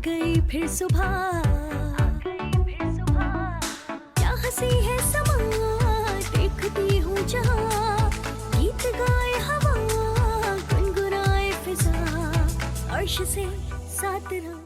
गई फिर सुबह, क्या हंसी है समा, देखती हूँ जहाँ, गीत गाए हवा, गुनगुनाए फिजा, अर्श से साथ रहो।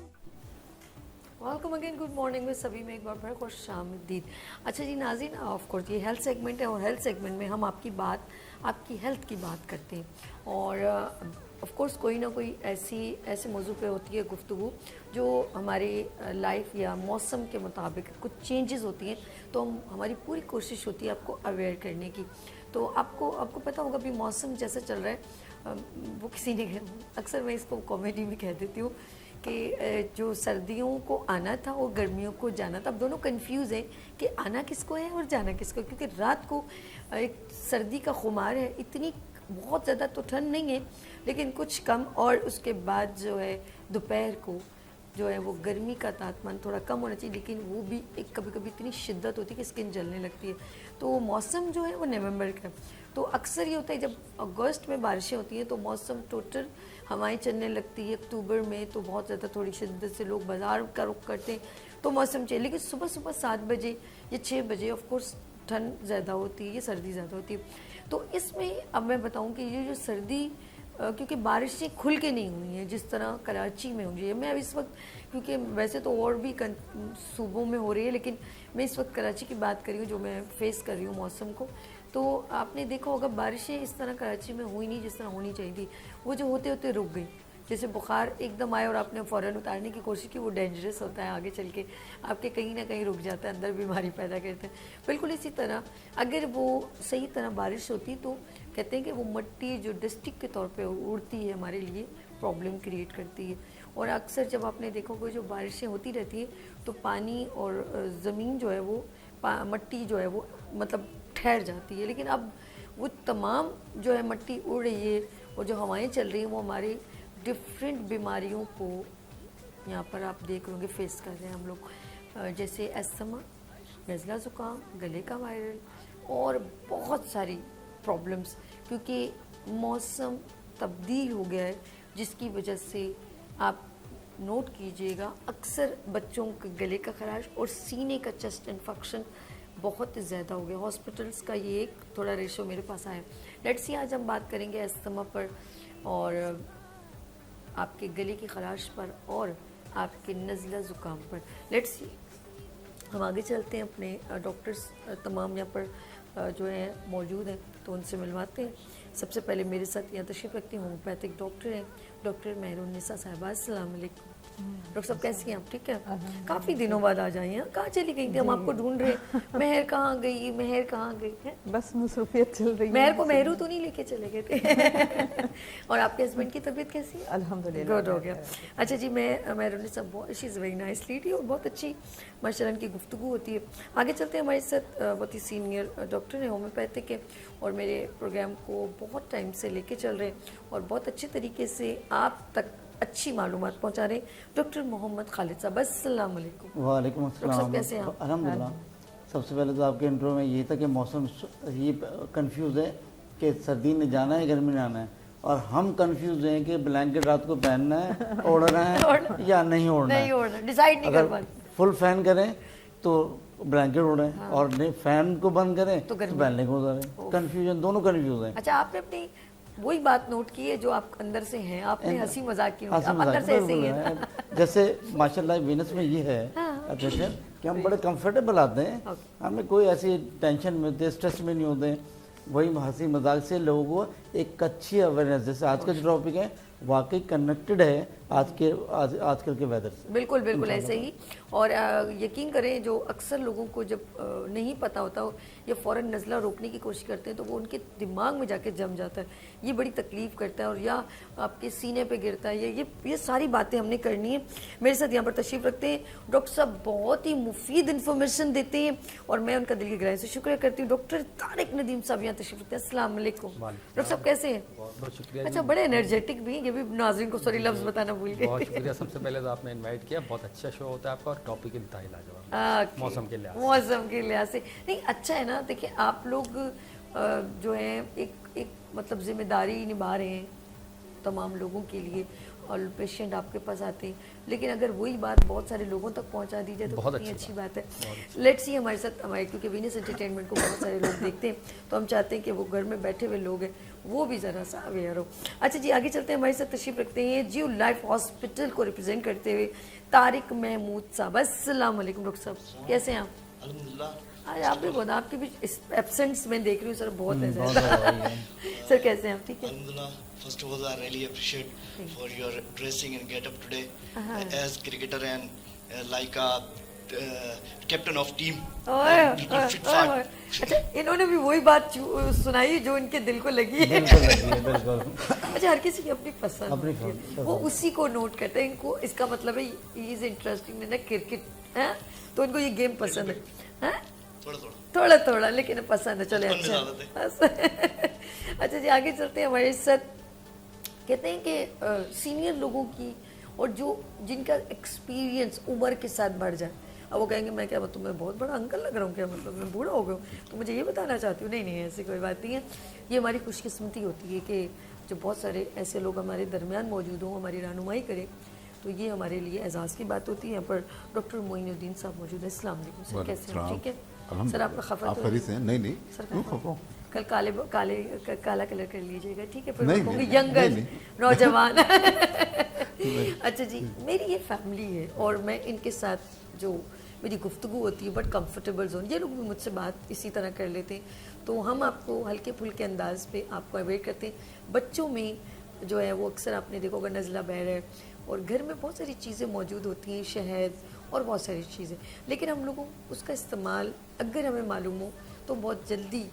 वेलकम अगेन, गुड मॉर्निंग में सभी में एक बार फिर खुश आमदीद। अच्छा जी नाज़रीन, ऑफ कोर्स ये हेल्थ सेगमेंट है और हेल्थ सेगमेंट में हम आपकी बात, आपकी हेल्थ की बात करते हैं और ऑफ कोर्स कोई ना कोई ऐसे मौजू पे होती है गुफ्तगू जो हमारे लाइफ या मौसम के मुताबिक कुछ चेंजेस होती हैं, तो हमारी पूरी कोशिश होती है आपको अवेयर करने की। तो आपको पता होगा अभी मौसम जैसा चल रहा है, वो किसी ने, अक्सर मैं इसको कॉमेडी में कह देती हूँ कि जो सर्दियों को आना था और गर्मियों को जाना था, अब दोनों कंफ्यूज हैं कि आना किसको है और जाना किसको, क्योंकि रात को एक सर्दी का खुमार है, इतनी बहुत ज़्यादा तो ठंड नहीं है लेकिन कुछ कम, और उसके बाद जो है दोपहर को जो है वो गर्मी का तापमान थोड़ा कम होना चाहिए, लेकिन वो भी एक कभी कभी इतनी शिद्दत होती है कि स्किन जलने लगती है। तो मौसम जो है वो नवंबर का, तो अक्सर ये होता है जब अगस्त में बारिशें होती हैं तो मौसम टोटल हवाएं चलने लगती है। अक्टूबर में तो बहुत ज़्यादा थोड़ी शिद्दत से लोग बाज़ार का रुख करते हैं तो मौसम चाहिए, लेकिन सुबह सुबह 7 बजे या 6 बजे ऑफ कोर्स ठंड ज़्यादा होती है, ये सर्दी ज़्यादा होती है। तो इसमें अब मैं बताऊं कि ये जो सर्दी, क्योंकि बारिशें खुल के नहीं हुई हैं जिस तरह कराची में हुई है, मैं अब इस वक्त, क्योंकि वैसे तो और भी सूबों में हो रही है लेकिन मैं इस वक्त कराची की बात कर रही हूँ जो मैं फेस कर रही हूँ मौसम को। तो आपने देखा होगा बारिशें इस तरह कराची में हुई नहीं जिस तरह होनी चाहिए थी, वो जो होते होते रुक गई। जैसे बुखार एकदम आए और आपने फ़ौरन उतारने की कोशिश की, वो डेंजरस होता है, आगे चल के आपके कहीं ना कहीं रुक जाता है, अंदर बीमारी पैदा करते हैं। बिल्कुल इसी तरह अगर वो सही तरह बारिश होती तो कहते हैं कि वो मिट्टी जो डिस्ट्रिक्ट के तौर पे उड़ती है हमारे लिए प्रॉब्लम क्रिएट करती है। और अक्सर जब आपने देखा होगा जो बारिशें होती रहती है तो पानी और ज़मीन जो है वो मिट्टी जो है वो मतलब ठहर जाती है, लेकिन अब वो तमाम जो है मिट्टी उड़ रही है और जो हवाएं चल रही हैं वो हमारी डिफरेंट बीमारियों को यहाँ पर आप देख लोगे फेस कर रहे हैं हम लोग, जैसे अस्थमा, नज़ला ज़ुकाम, गले का वायरल और बहुत सारी प्रॉब्लम्स, क्योंकि मौसम तब्दील हो गया है जिसकी वजह से आप नोट कीजिएगा अक्सर बच्चों के गले का खराश और सीने का चेस्ट इन्फेक्शन बहुत ज़्यादा हो गया। हॉस्पिटल्स का ये एक थोड़ा रेशो मेरे पास आया। लेट्स सी आज हम बात करेंगे अस्थमा पर और आपके गले की खराश पर और आपके नज़ला ज़ुकाम पर। लेट्स सी हम आगे चलते हैं, अपने डॉक्टर्स तमाम यहाँ पर जो हैं मौजूद हैं तो उनसे मिलवाते हैं। सबसे पहले मेरे साथ यहाँ तशरीफ़ रखती हूँ होम्योपैथिक डॉक्टर हैं डॉक्टर मेहरुन्निसा साहिबा। अस्सलाम वालेकुम डॉक्टर साहब, कैसी हैं आप? ठीक है, काफ़ी दिनों बाद आ जाए हैं, कहाँ चली गई थी? हम आपको ढूंढ रहे हैं, महर कहाँ गई, महर कहाँ गई है? बस मसरूफियत चल रही है। महर को मेहरू तो नहीं लेके चले गए थे और आपके हस्बैंड की तबीयत कैसी है? अल्हम्दुलिल्लाह गुड हो गया। अच्छा जी, मैं मेहरुन्निसा बहुत, she is very nice lady और बहुत अच्छी माशाल्लाह की गुफ्तगू होती है। आगे चलते हैं, हमारे साथ बहुत ही सीनियर डॉक्टर हैं, होम्योपैथिक है और मेरे प्रोग्राम को बहुत टाइम से लेके चल रहे हैं और बहुत अच्छे तरीके से आप तक अच्छी मालूमात पहुंचा रहे हैं, डॉक्टर मोहम्मद खालिद साहब। अस्सलाम वालेकुम। वालेकुम अस्सलाम। कैसे हैं आप? अल्हम्दुलिल्लाह। सबसे पहले तो आपके इंट्रो में ये था कि मौसम ये कंफ्यूज है कि सर्दी में जाना है गर्मी में आना है, और हम कंफ्यूज हैं कि ब्लैंकेट रात को पहनना है, ओढ़ना है या नहीं ओढ़ना है। डिसाइड नहीं कर पा अगर फुल फैन करें तो ब्लैंकेट ओढ़ें और नहीं फैन को बंद करें तो पहनने को उतारें। कंफ्यूजन, दोनों कंफ्यूज हैं। अच्छा, आपने अपनी वही बात नोट की है जो आप अंदर से हैं, आपने हंसी मजाक की, आप अंदर से ऐसे ही हैं। जैसे माशाल्लाह वीनस में ये है अच्छा कि हम बड़े कंफर्टेबल आते हैं, हमें कोई ऐसी टेंशन में होते, स्ट्रेस में नहीं होते, वही हंसी मजाक से लोगों को एक अच्छी अवेयरनेस, जैसे आज का जो टॉपिक है वाकई कनेक्टेड है आजकल के वेदर से। बिल्कुल बिल्कुल ऐसे ही। और यकीन करें जो अक्सर लोगों को जब नहीं पता होता ये फ़ौरन नज़ला रोकने की कोशिश करते हैं तो वो उनके दिमाग में जाके जम जाता है, ये बड़ी तकलीफ़ करता है और या आपके सीने पे गिरता है। ये सारी बातें हमने करनी है। मेरे साथ यहाँ पर तशरीफ़ रखते हैं डॉक्टर साहब, बहुत ही मुफीद इन्फॉर्मेशन देते हैं और मैं उनका दिल की गहराई से शुक्रिया करती हूँ। डॉक्टर तारिक नदीम साहब यहाँ तशरीफ़ रखते हैं। अस्सलाम वालेकुम डॉक्टर साहब, कैसे हैं? बहुत शुक्रिया। अच्छा, बड़े एनर्जेटिक भी, ये भी नाज़रीन को सॉरी लफ्ज़ बताना भूल गए। बहुत शुक्रिया। सबसे पहले तो आपने इनवाइट किया, बहुत अच्छा शो होता है आपका और टॉपिक इंतहाई लाजवाब मौसम के लिहाज से। नहीं, अच्छा है ना, देखिए आप लोग जो हैं एक मतलब जिम्मेदारी निभा रहे हैं तमाम लोगों के लिए और पेशेंट आपके पास आते हैं, लेकिन अगर वही बात बहुत सारे लोगों तक पहुंचा दी जाए तो बहुत कितनी अच्छी अच्छी बात है। लेट्स सी हमारे साथ हमारे, क्योंकि वीनस एंटरटेनमेंट को बहुत सारे लोग देखते हैं, तो हम चाहते हैं कि वो घर में बैठे हुए लोग हैं वो भी ज़रा सा अवेयर हो। अच्छा जी, आगे चलते हैं, हमारे साथ तशरीफ रखते हैं जियो लाइफ हॉस्पिटल को रिप्रेजेंट करते हुए तारिक महमूद साहब। अस्सलाम वालेकुम डॉक्टर साहब, कैसे हैं आप? अल्हम्दुलिल्लाह। आज आप भी बहुत, आपकी भी एब्सेंट्स में देख रही हूँ सर, बहुत है सर, कैसे हैं आप? ठीक है, Alhamdulillah. First of all, I really appreciate for your dressing and get up today as cricketer and like a captain of team. ओए, People ओए, fit ओए, fat. ओए। अच्छा, इन्होंने भी वही बात सुनाई जो इनके दिल को लगी है। बिल्कुल लगी है, बिल्कुल। अच्छा, हर किसी की अपनी पसंद अपनी होती है, पसंद। वो उसी को नोट करते हैं। इनको इसका मतलब है he is interesting in cricket है, तो इनको ये गेम पसंद है, हैं? थोड़ा थोड़ा। थोड़ा थोड़ा लेकिन पसंद है, चले बचपन में अच्छा। अच्छा जी, आगे चलते हैं। हमारे साथ कहते हैं कि सीनियर लोगों की और जो जिनका एक्सपीरियंस उम्र के साथ बढ़ जाए, अब वो कहेंगे मैं क्या मतलब मैं बहुत बड़ा अंकल लग रहा हूँ क्या, मतलब मैं बूढ़ा हो गया हूँ, तो मुझे ये बताना चाहती हूँ। नहीं नहीं, ऐसी कोई बात नहीं है। ये हमारी खुशकिस्मती होती है कि जो बहुत सारे ऐसे लोग हमारे दरमियान मौजूद हों, हमारी रहनुमाई करें, तो ये हमारे लिए एजाज़ की बात होती है। यहाँ पर डॉक्टर मोइनुद्दीन साहब मौजूद है। अस्सलाम वालेकुम सर, कैसे हैं? ठीक है सर, आपका खफा आप तो खरी से हैं? नहीं नहीं, सर क्यों खफा? कल काला कलर कर लीजिएगा, ठीक है? फिर नहीं, मैं कहूँगी नहीं, यंगर नहीं, नौजवान। अच्छा जी, मेरी ये फैमिली है और मैं इनके साथ जो मेरी गुफ्तगू होती है बट कंफर्टेबल जोन, ये लोग भी मुझसे बात इसी तरह कर लेते हैं, तो हम आपको हल्के फुल्के अंदाज पे आपको अवेयर करते हैं। बच्चों में जो है वो अक्सर आपने देखा होगा नज़ला बह रहा है, और घर में बहुत सारी चीज़ें मौजूद होती हैं, शहद और बहुत सारी चीज़ें, लेकिन हम लोगों उसका इस्तेमाल अगर हमें मालूम हो तो बहुत जल्दी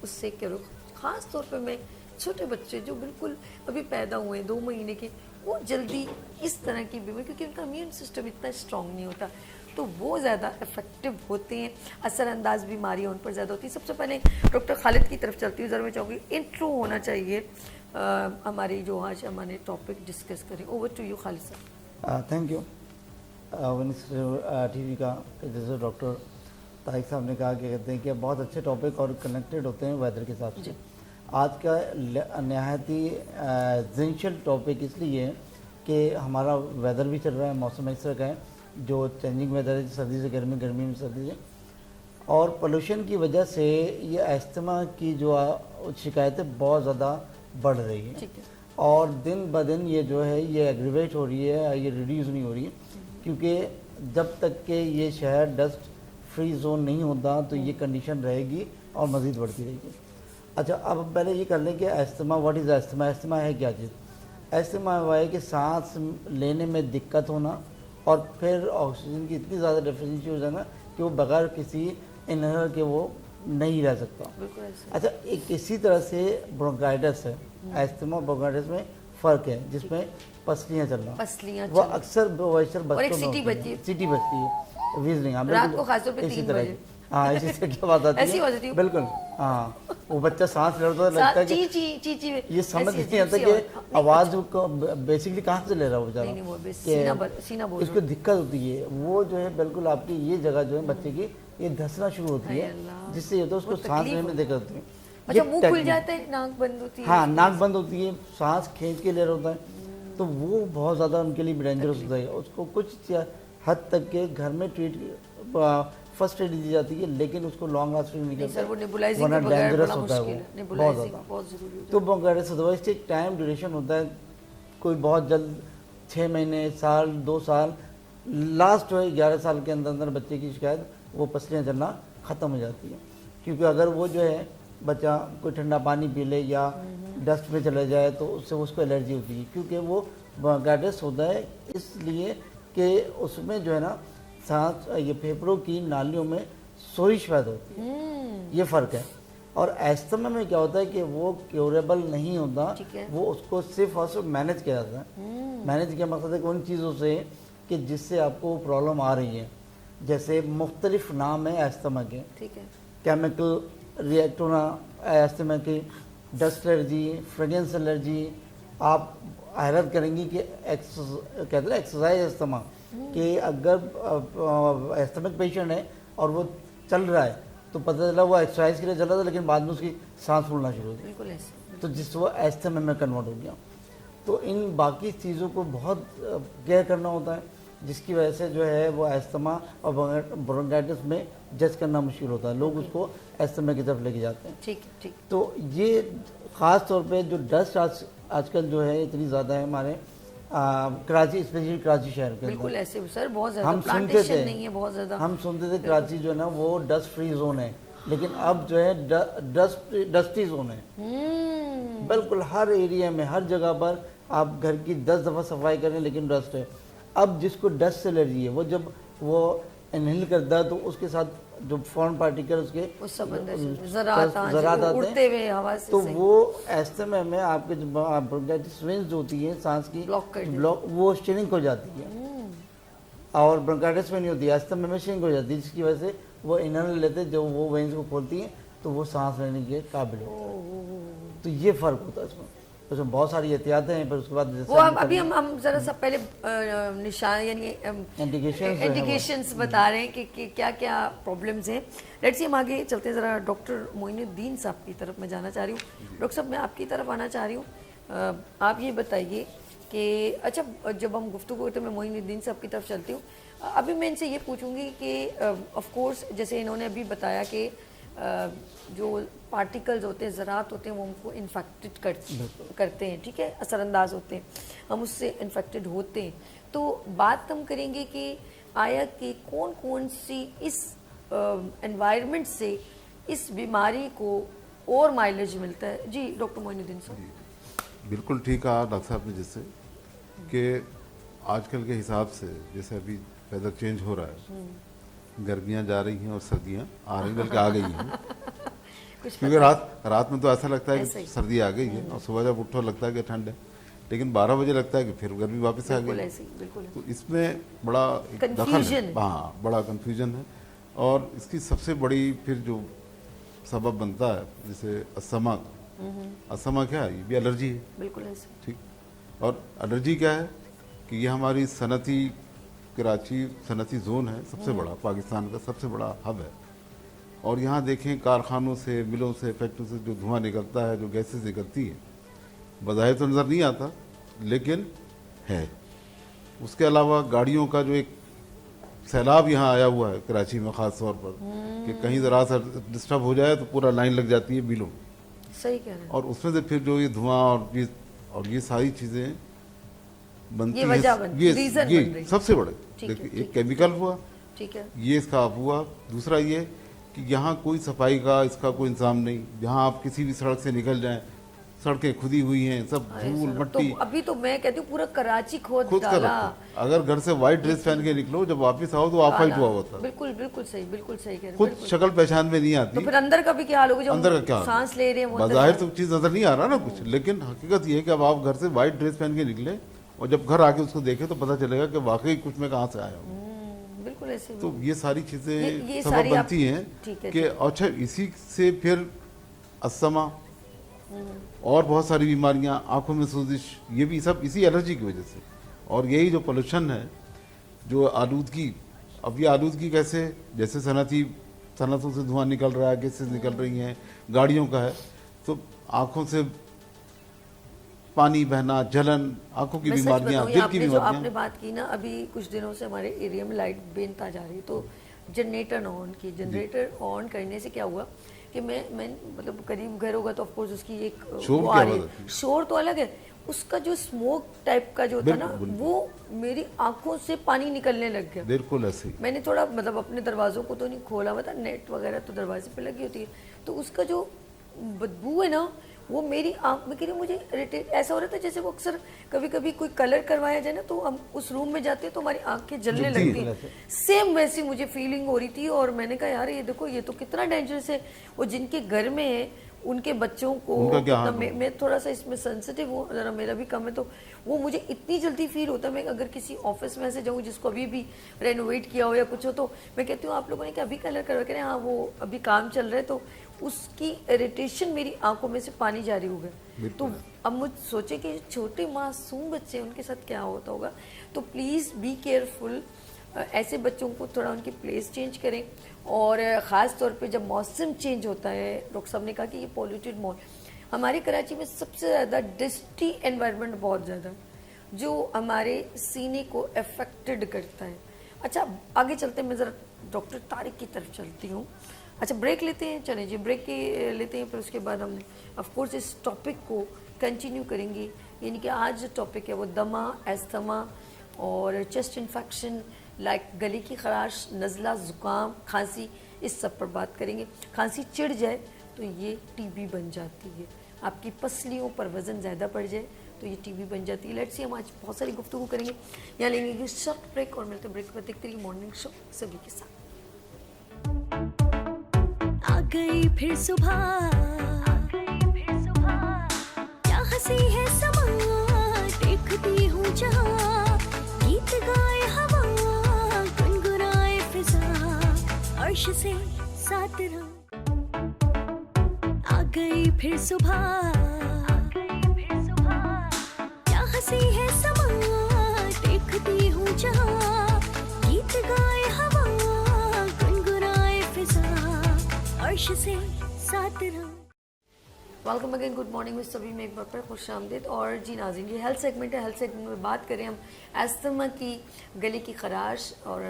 उससे करो। ख़ास तौर पे मैं छोटे बच्चे जो बिल्कुल अभी पैदा हुए हैं 2 महीने के, वो जल्दी इस तरह की बीमारी, क्योंकि उनका इम्यून सिस्टम इतना स्ट्रॉन्ग नहीं होता, तो वो ज़्यादा इफेक्टिव होते हैं, असरअंदाज बीमारियाँ उन पर ज़्यादा होती है। सबसे पहले डॉक्टर खालिद की तरफ चलती हूँ, ज़रा मैं चाहूँगी इंट्रो होना चाहिए हमारी जो आज हमारे टॉपिक डिस्कस करें। ओवर टू यू खालिद साहब। Thank you. विनस टीवी का जैसे डॉक्टर तारिक साहब ने कहा कि कहते हैं कि बहुत अच्छे टॉपिक और कनेक्टेड होते हैं वेदर के साथ। आज का नहायत ही एसेंशियल टॉपिक इसलिए है कि हमारा वेदर भी चल रहा है, मौसम इस तरह का है जो चेंजिंग वेदर है, सर्दी से गर्मी, गर्मी में सर्दी से, और पोल्यूशन की वजह से ये अस्थमा की जो शिकायतें बहुत ज़्यादा बढ़ रही है, और दिन ब दिन ये जो है ये एग्रीवेट हो रही है, ये रिड्यूस नहीं हो रही है, क्योंकि जब तक कि ये शहर डस्ट फ्री जोन नहीं होता तो ये कंडीशन रहेगी और मज़ीद बढ़ती रहेगी। अच्छा, अब पहले ये कर लें कि asthma, what is asthma? Asthma है क्या चीज़? अस्थमा हुआ है कि सांस लेने में दिक्कत होना और फिर ऑक्सीजन की इतनी ज़्यादा डेफिशिएंसी हो जाना कि वो बगैर किसी इनहेलर के वो नहीं रह सकता। अच्छा, एक इसी तरह से ब्रोंकाइटिस है। अस्थमा ब्रोंकाइटिस में फ़र्क है, जिसमें पसलियाँ चलना, वो अक्सर बच्चों में सिटी बचती है, वीजनिंग, रात को खासतौर पे इसी 3 तरह बजे। हाँ, इसी से क्या बात आती है, बिल्कुल हाँ, वो बच्चा सांस ले रहा लगता है कि ये समझ नहीं आता कि आवाज़ को बेसिकली कहाँ से ले रहा है बेचारा, कि उसको दिक्कत होती है। वो जो है बिल्कुल आपकी ये जगह जो है बच्चे की ये धंसना शुरू होती है, जिससे ये तो उसको सांस लेने में दिक्कत होती है। अच्छा, मुंह खुल जाता है, नाक बंद होती है। हाँ, नाक बंद होती है, सांस खींच के ले रहा होता है, तो वो बहुत ज़्यादा उनके लिए डेंजरस होता है। उसको कुछ हद तक के घर में फर्स्ट एड दी जाती है, लेकिन उसको लॉन्ग लास्टिंग नहीं करता, वरना डेंजरस होता है वो बहुत ज़्यादा। तो ब्रोंकाइटिस अदरवाइज एक टाइम ड्यूरेशन होता है, कोई बहुत जल्द 6 महीने, साल, 2 साल, लास्ट जो है 11 साल के अंदर अंदर बच्चे की शिकायत वो पसलियाँ चलना ख़त्म हो जाती है। क्योंकि अगर वो जो है बच्चा कोई ठंडा पानी पी ले या डस्ट में चला जाए तो उससे उसको एलर्जी होती है, क्योंकि वो ब्रोंकाइटिस होता है इसलिए कि उसमें जो है ना सांस, ये फेफड़ों की नालियों में सोरिश पैदा होती है, ये फ़र्क है। और अस्थमा में क्या होता है कि वो क्योरेबल नहीं होता, वो उसको सिर्फ और सिर्फ मैनेज किया जाता है। मैनेज का मकसद है कि उन चीज़ों से कि जिससे आपको प्रॉब्लम आ रही है, जैसे मुख्तलिफ नाम है अस्थमा के, केमिकल रिएक्ट होना अस्थमा की, डस्ट एलर्जी, फ्रेगरेंस एलर्जी। आप हैरत करेंगी कि कहते हैं एक्सरसाइज अस्थमा, कि अगर एस्थमिक पेशेंट है और वो चल रहा है तो पता चला वो एक्सरसाइज के लिए चल रहा था, लेकिन बाद में उसकी सांस फूलना शुरू हो गई, तो जिस वो एस्थमा में कन्वर्ट हो गया। تو ان باقی چیزوں کو بہت کیئر کرنا ہوتا ہے، جس کی وجہ سے جو ہے وہ استما اور برونکائٹس میں جج کرنا مشکل ہوتا ہے، لوگ اس کو استما کی طرف لے کے جاتے ہیں. ٹھیک ٹھیک. تو یہ خاص طور پہ جو ڈسٹ آج کل جو ہے اتنی زیادہ ہے ہمارے کراچی، اسپیشلی کراچی شہر کے اندر. بالکل ایسے سر بہت زیادہ ہم سنتے پلانٹیشن نہیں ہے بہت زیادہ. ہم سنتے تھے کراچی جو ہے نا وہ ڈسٹ فری زون ہے، لیکن اب جو ہے ڈسٹی زون ہے. بالکل ہر ایریا میں ہر جگہ پر آپ گھر کی 10 دفعہ صفائی کریں لیکن ڈسٹ ہے. اب جس کو ڈسٹ سے الرجی ہے وہ جب وہ انہیل کرتا ہے تو اس کے ساتھ جو فورن پارٹیکل اس کے زراعت اڑتے ہوئے ہوا سے تو وہ ایستما میں آپ کے برونکائٹس وینز جو ہوتی ہیں سانس کی بلاک وہ شرنک ہو جاتی ہے، اور برونکائٹس میں نہیں ہوتی ہے، ایستما میں شرنک ہو جاتی ہے، جس کی وجہ سے وہ انہیل لیتے ہیں، جب وہ وینز کو کھولتی ہیں تو وہ سانس لینے کے قابل ہوتا ہے. تو یہ فرق ہوتا ہے اس میں بہت ساری احتیاطیں ہیں. پھر اس کے بعد وہ ابھی ہم ذرا سا پہلے نشان یعنی انڈیکیشنز بتا رہے ہیں کہ کیا کیا پرابلمز ہیں. لیٹس سی ہم آگے چلتے ہیں. ذرا ڈاکٹر معین الدین صاحب کی طرف میں جانا چاہ رہی ہوں. ڈاکٹر صاحب میں آپ کی طرف آنا چاہ رہی ہوں. آپ یہ بتائیے کہ اچھا جب ہم گفتگو کرتے ہیں میں معین الدین صاحب کی طرف چلتی ہوں. ابھی میں ان سے یہ پوچھوں گی کہ آف کورس جیسے انہوں نے ابھی بتایا کہ جو پارٹیکلز ہوتے ہیں ذرات ہوتے ہیں وہ ہم کو انفیکٹڈ کرتے ہیں، ٹھیک ہے، اثر انداز ہوتے ہیں، ہم اس سے انفیکٹڈ ہوتے ہیں. تو بات ہم کریں گے کہ آیا کہ کون سی اس انوائرمنٹ سے اس بیماری کو اور مائلیج ملتا ہے. جی ڈاکٹر معین الدین صاحب. بالکل ٹھیک کہا ڈاکٹر صاحب نے جس سے کہ آج کل کے حساب سے جیسے ابھی ویدر چینج ہو رہا ہے، گرمیاں جا رہی ہیں اور سردیاں آ رہی بلکہ آ گئی ہیں. کیونکہ رات میں تو ایسا لگتا ہے کہ سردی آ گئی ہے اور صبح جب اٹھو لگتا ہے کہ ٹھنڈ ہے، لیکن 12 بجے لگتا ہے کہ پھر گرمی واپس آ گئی. تو اس میں بڑا دخل ہے، ہاں بڑا کنفیوژن ہے. اور اس کی سب سے بڑی پھر جو سبب بنتا ہے جیسے استما کیا ہے، یہ بھی الرجی ہے. بالکل ایسے ٹھیک. اور الرجی کیا ہے کہ یہ ہماری صنعتی کراچی صنعتی زون ہے، سب سے بڑا پاکستان کا سب سے بڑا ہب ہے. اور یہاں دیکھیں کارخانوں سے، ملوں سے، فیکٹریوں سے جو دھواں نکلتا ہے، جو گیسز نکلتی ہیں، بظاہر تو نظر نہیں آتا لیکن ہے. اس کے علاوہ گاڑیوں کا جو ایک سیلاب یہاں آیا ہوا ہے کراچی میں خاص طور پر کہ کہیں ذرا سا ڈسٹرب ہو جائے تو پورا لائن لگ جاتی ہے ملوں. صحیح کہہ رہے ہیں. اور اس میں سے پھر جو یہ دھواں اور یہ ساری چیزیں بنتی ہیں، یہ سب سے بڑے ایک کیمیکل ہوا، ٹھیک ہے، یہ اس کا ہوا. دوسرا یہ کہ یہاں کوئی صفائی کا اس کا کوئی انتظام نہیں. جہاں آپ کسی بھی سڑک سے نکل جائیں، سڑکیں کھدی ہوئی ہیں، سب دھول مٹی. ابھی تو میں کہتی ہوں پورا کراچی کھود خود کر ڈالا. اگر گھر سے وائٹ ڈریس پہن کے نکلو جب واپس آؤ تو آف وائٹ ہوا ہوتا ہے. بالکل صحیح کہہ رہے ہیں. خود شکل پہچان میں نہیں آتی. تو پھر اندر کا بھی کیا حال ہوگا جو اندر کا کیا سانس لے رہے ہیں؟ بظاہر تو چیز نظر نہیں آ رہا نا کچھ، لیکن حقیقت یہ ہے کہ اب آپ گھر سے وائٹ ڈریس پہن کے نکلے اور جب گھر آ کے اس کو دیکھیں تو پتہ چلے گا کہ واقعی کچھ میں کہاں سے آیا ہوں. بالکل ایسے. تو یہ ساری چیزیں سبب بنتی ہیں کہ اچھا اسی سے پھر استما اور بہت ساری بیماریاں، آنکھوں میں سوزش، یہ بھی سب اسی الرجی کی وجہ سے. اور یہی جو پولوشن ہے، جو آلودگی، اب یہ آلودگی کیسے، جیسے صنعتوں سے دھواں نکل رہا ہے، گیسز نکل رہی ہیں، گاڑیوں کا ہے، تو آنکھوں سے پانی بہنا، جلن، آنکھوں کی بیماریاں، دل کی بیماریاں. آپ نے بات کی نا ابھی کچھ دنوں سے ہمارے ایریا میں لائٹ بنتا جا رہی، تو جنریٹر آن کرنے سے کیا ہوا کہ میں مطلب قریب گھر ہوگا تو آف کورس اس کی ایک شور تو الگ ہے، اس کا جو اسموک ٹائپ کا جو تھا نا وہ میری آنکھوں سے پانی نکلنے لگ گیا. بالکل ایسے ہی. میں نے تھوڑا مطلب اپنے دروازوں کو تو نہیں کھولا ہوا تھا، نیٹ وغیرہ تو دروازے پہ لگی ہوتی ہے، تو اس کا جو بدبو ہے نا وہ میری آنکھ میں مجھے اریٹیٹ ایسا ہو رہا تھا جیسے وہ اکثر کبھی کبھی کوئی کلر کروایا جائے نا تو ہم اس روم میں جاتے ہیں تو ہماری آنکھیں جلنے لگتی ہیں، سیم ویسی مجھے فیلنگ ہو رہی تھی. اور میں نے کہا یار یہ دیکھو یہ تو کتنا ڈینجرس ہے. وہ جن کے گھر میں ہے ان کے بچوں کو، میں تھوڑا سا اس میں سینسٹیو ہوں، ذرا میرا بھی کم ہے، تو وہ مجھے اتنی جلدی فیل ہوتا ہے. میں اگر کسی آفس میں ایسے جاؤں جس کو ابھی بھی رینوویٹ کیا ہو یا کچھ ہو تو میں کہتی ہوں آپ لوگوں نے کہ ابھی کلر کروا کے ہاں وہ ابھی کام چل رہا ہے، تو اس کی اریٹیشن میری آنکھوں میں سے پانی جاری ہو گیا. تو اب مجھ سوچے کہ چھوٹے معصوم بچے ان کے ساتھ کیا ہوتا ہوگا. تو پلیز بی کیئرفل، ایسے بچوں کو تھوڑا ان کی پلیس چینج کریں. اور خاص طور پہ جب موسم چینج ہوتا ہے، ڈاکٹر صاحب نے کہا کہ یہ پولیوٹیڈ हमारे कराची में सबसे ज़्यादा डस्टी एनवायरनमेंट बहुत ज़्यादा जो हमारे सीने को अफेक्टेड करता है। अच्छा आगे चलते हैं, मैं ज़रा डॉक्टर तारिक की तरफ चलती हूँ। अच्छा ब्रेक लेते हैं, चलें जी ब्रेक लेते हैं, फिर उसके बाद हम ऑफ कोर्स इस टॉपिक को कंटिन्यू करेंगे। यानी कि आज जो टॉपिक है वो दमा, एस्थमा और चेस्ट इन्फेक्शन लाइक गले की खराश, नज़ला, ज़ुकाम, खांसी, इस सब पर बात करेंगे। खांसी चिढ़ जाए तो ये टीबी बन जाती है, आपकी पसलियों पर वज़न ज़्यादा बढ़ जाए तो ये टीबी बन जाती है। लेट्स सी हम आज बहुत सारी गुफ्तगू करेंगे। यहाँ लेंगे शॉर्ट ब्रेक और मिलते हैं ब्रेक पर। देखते रहिए मॉर्निंग शो सभी के साथ। आ गई फिर सुबह, क्या हंसी है समा, देखती हूँ जहाँ, गीत गाए हवा, गुनगुनाए फिजा, अर्श से साथ रंग। आ गई फिर सुबह, क्या हंसी है समा, देखती हूँ जहाँ, गीत गाए हवा, गुनगुनाए फिजा, अर्श से साथ रंग। वेलकम अगेन, गुड मॉर्निंग में सभी में एक बार फिर खुश आमदीद। और जी नाज़रीन, ये हेल्थ सेगमेंट है। हेल्थ सेगमेंट में बात करें हम एस्थमा की, गले की खराश और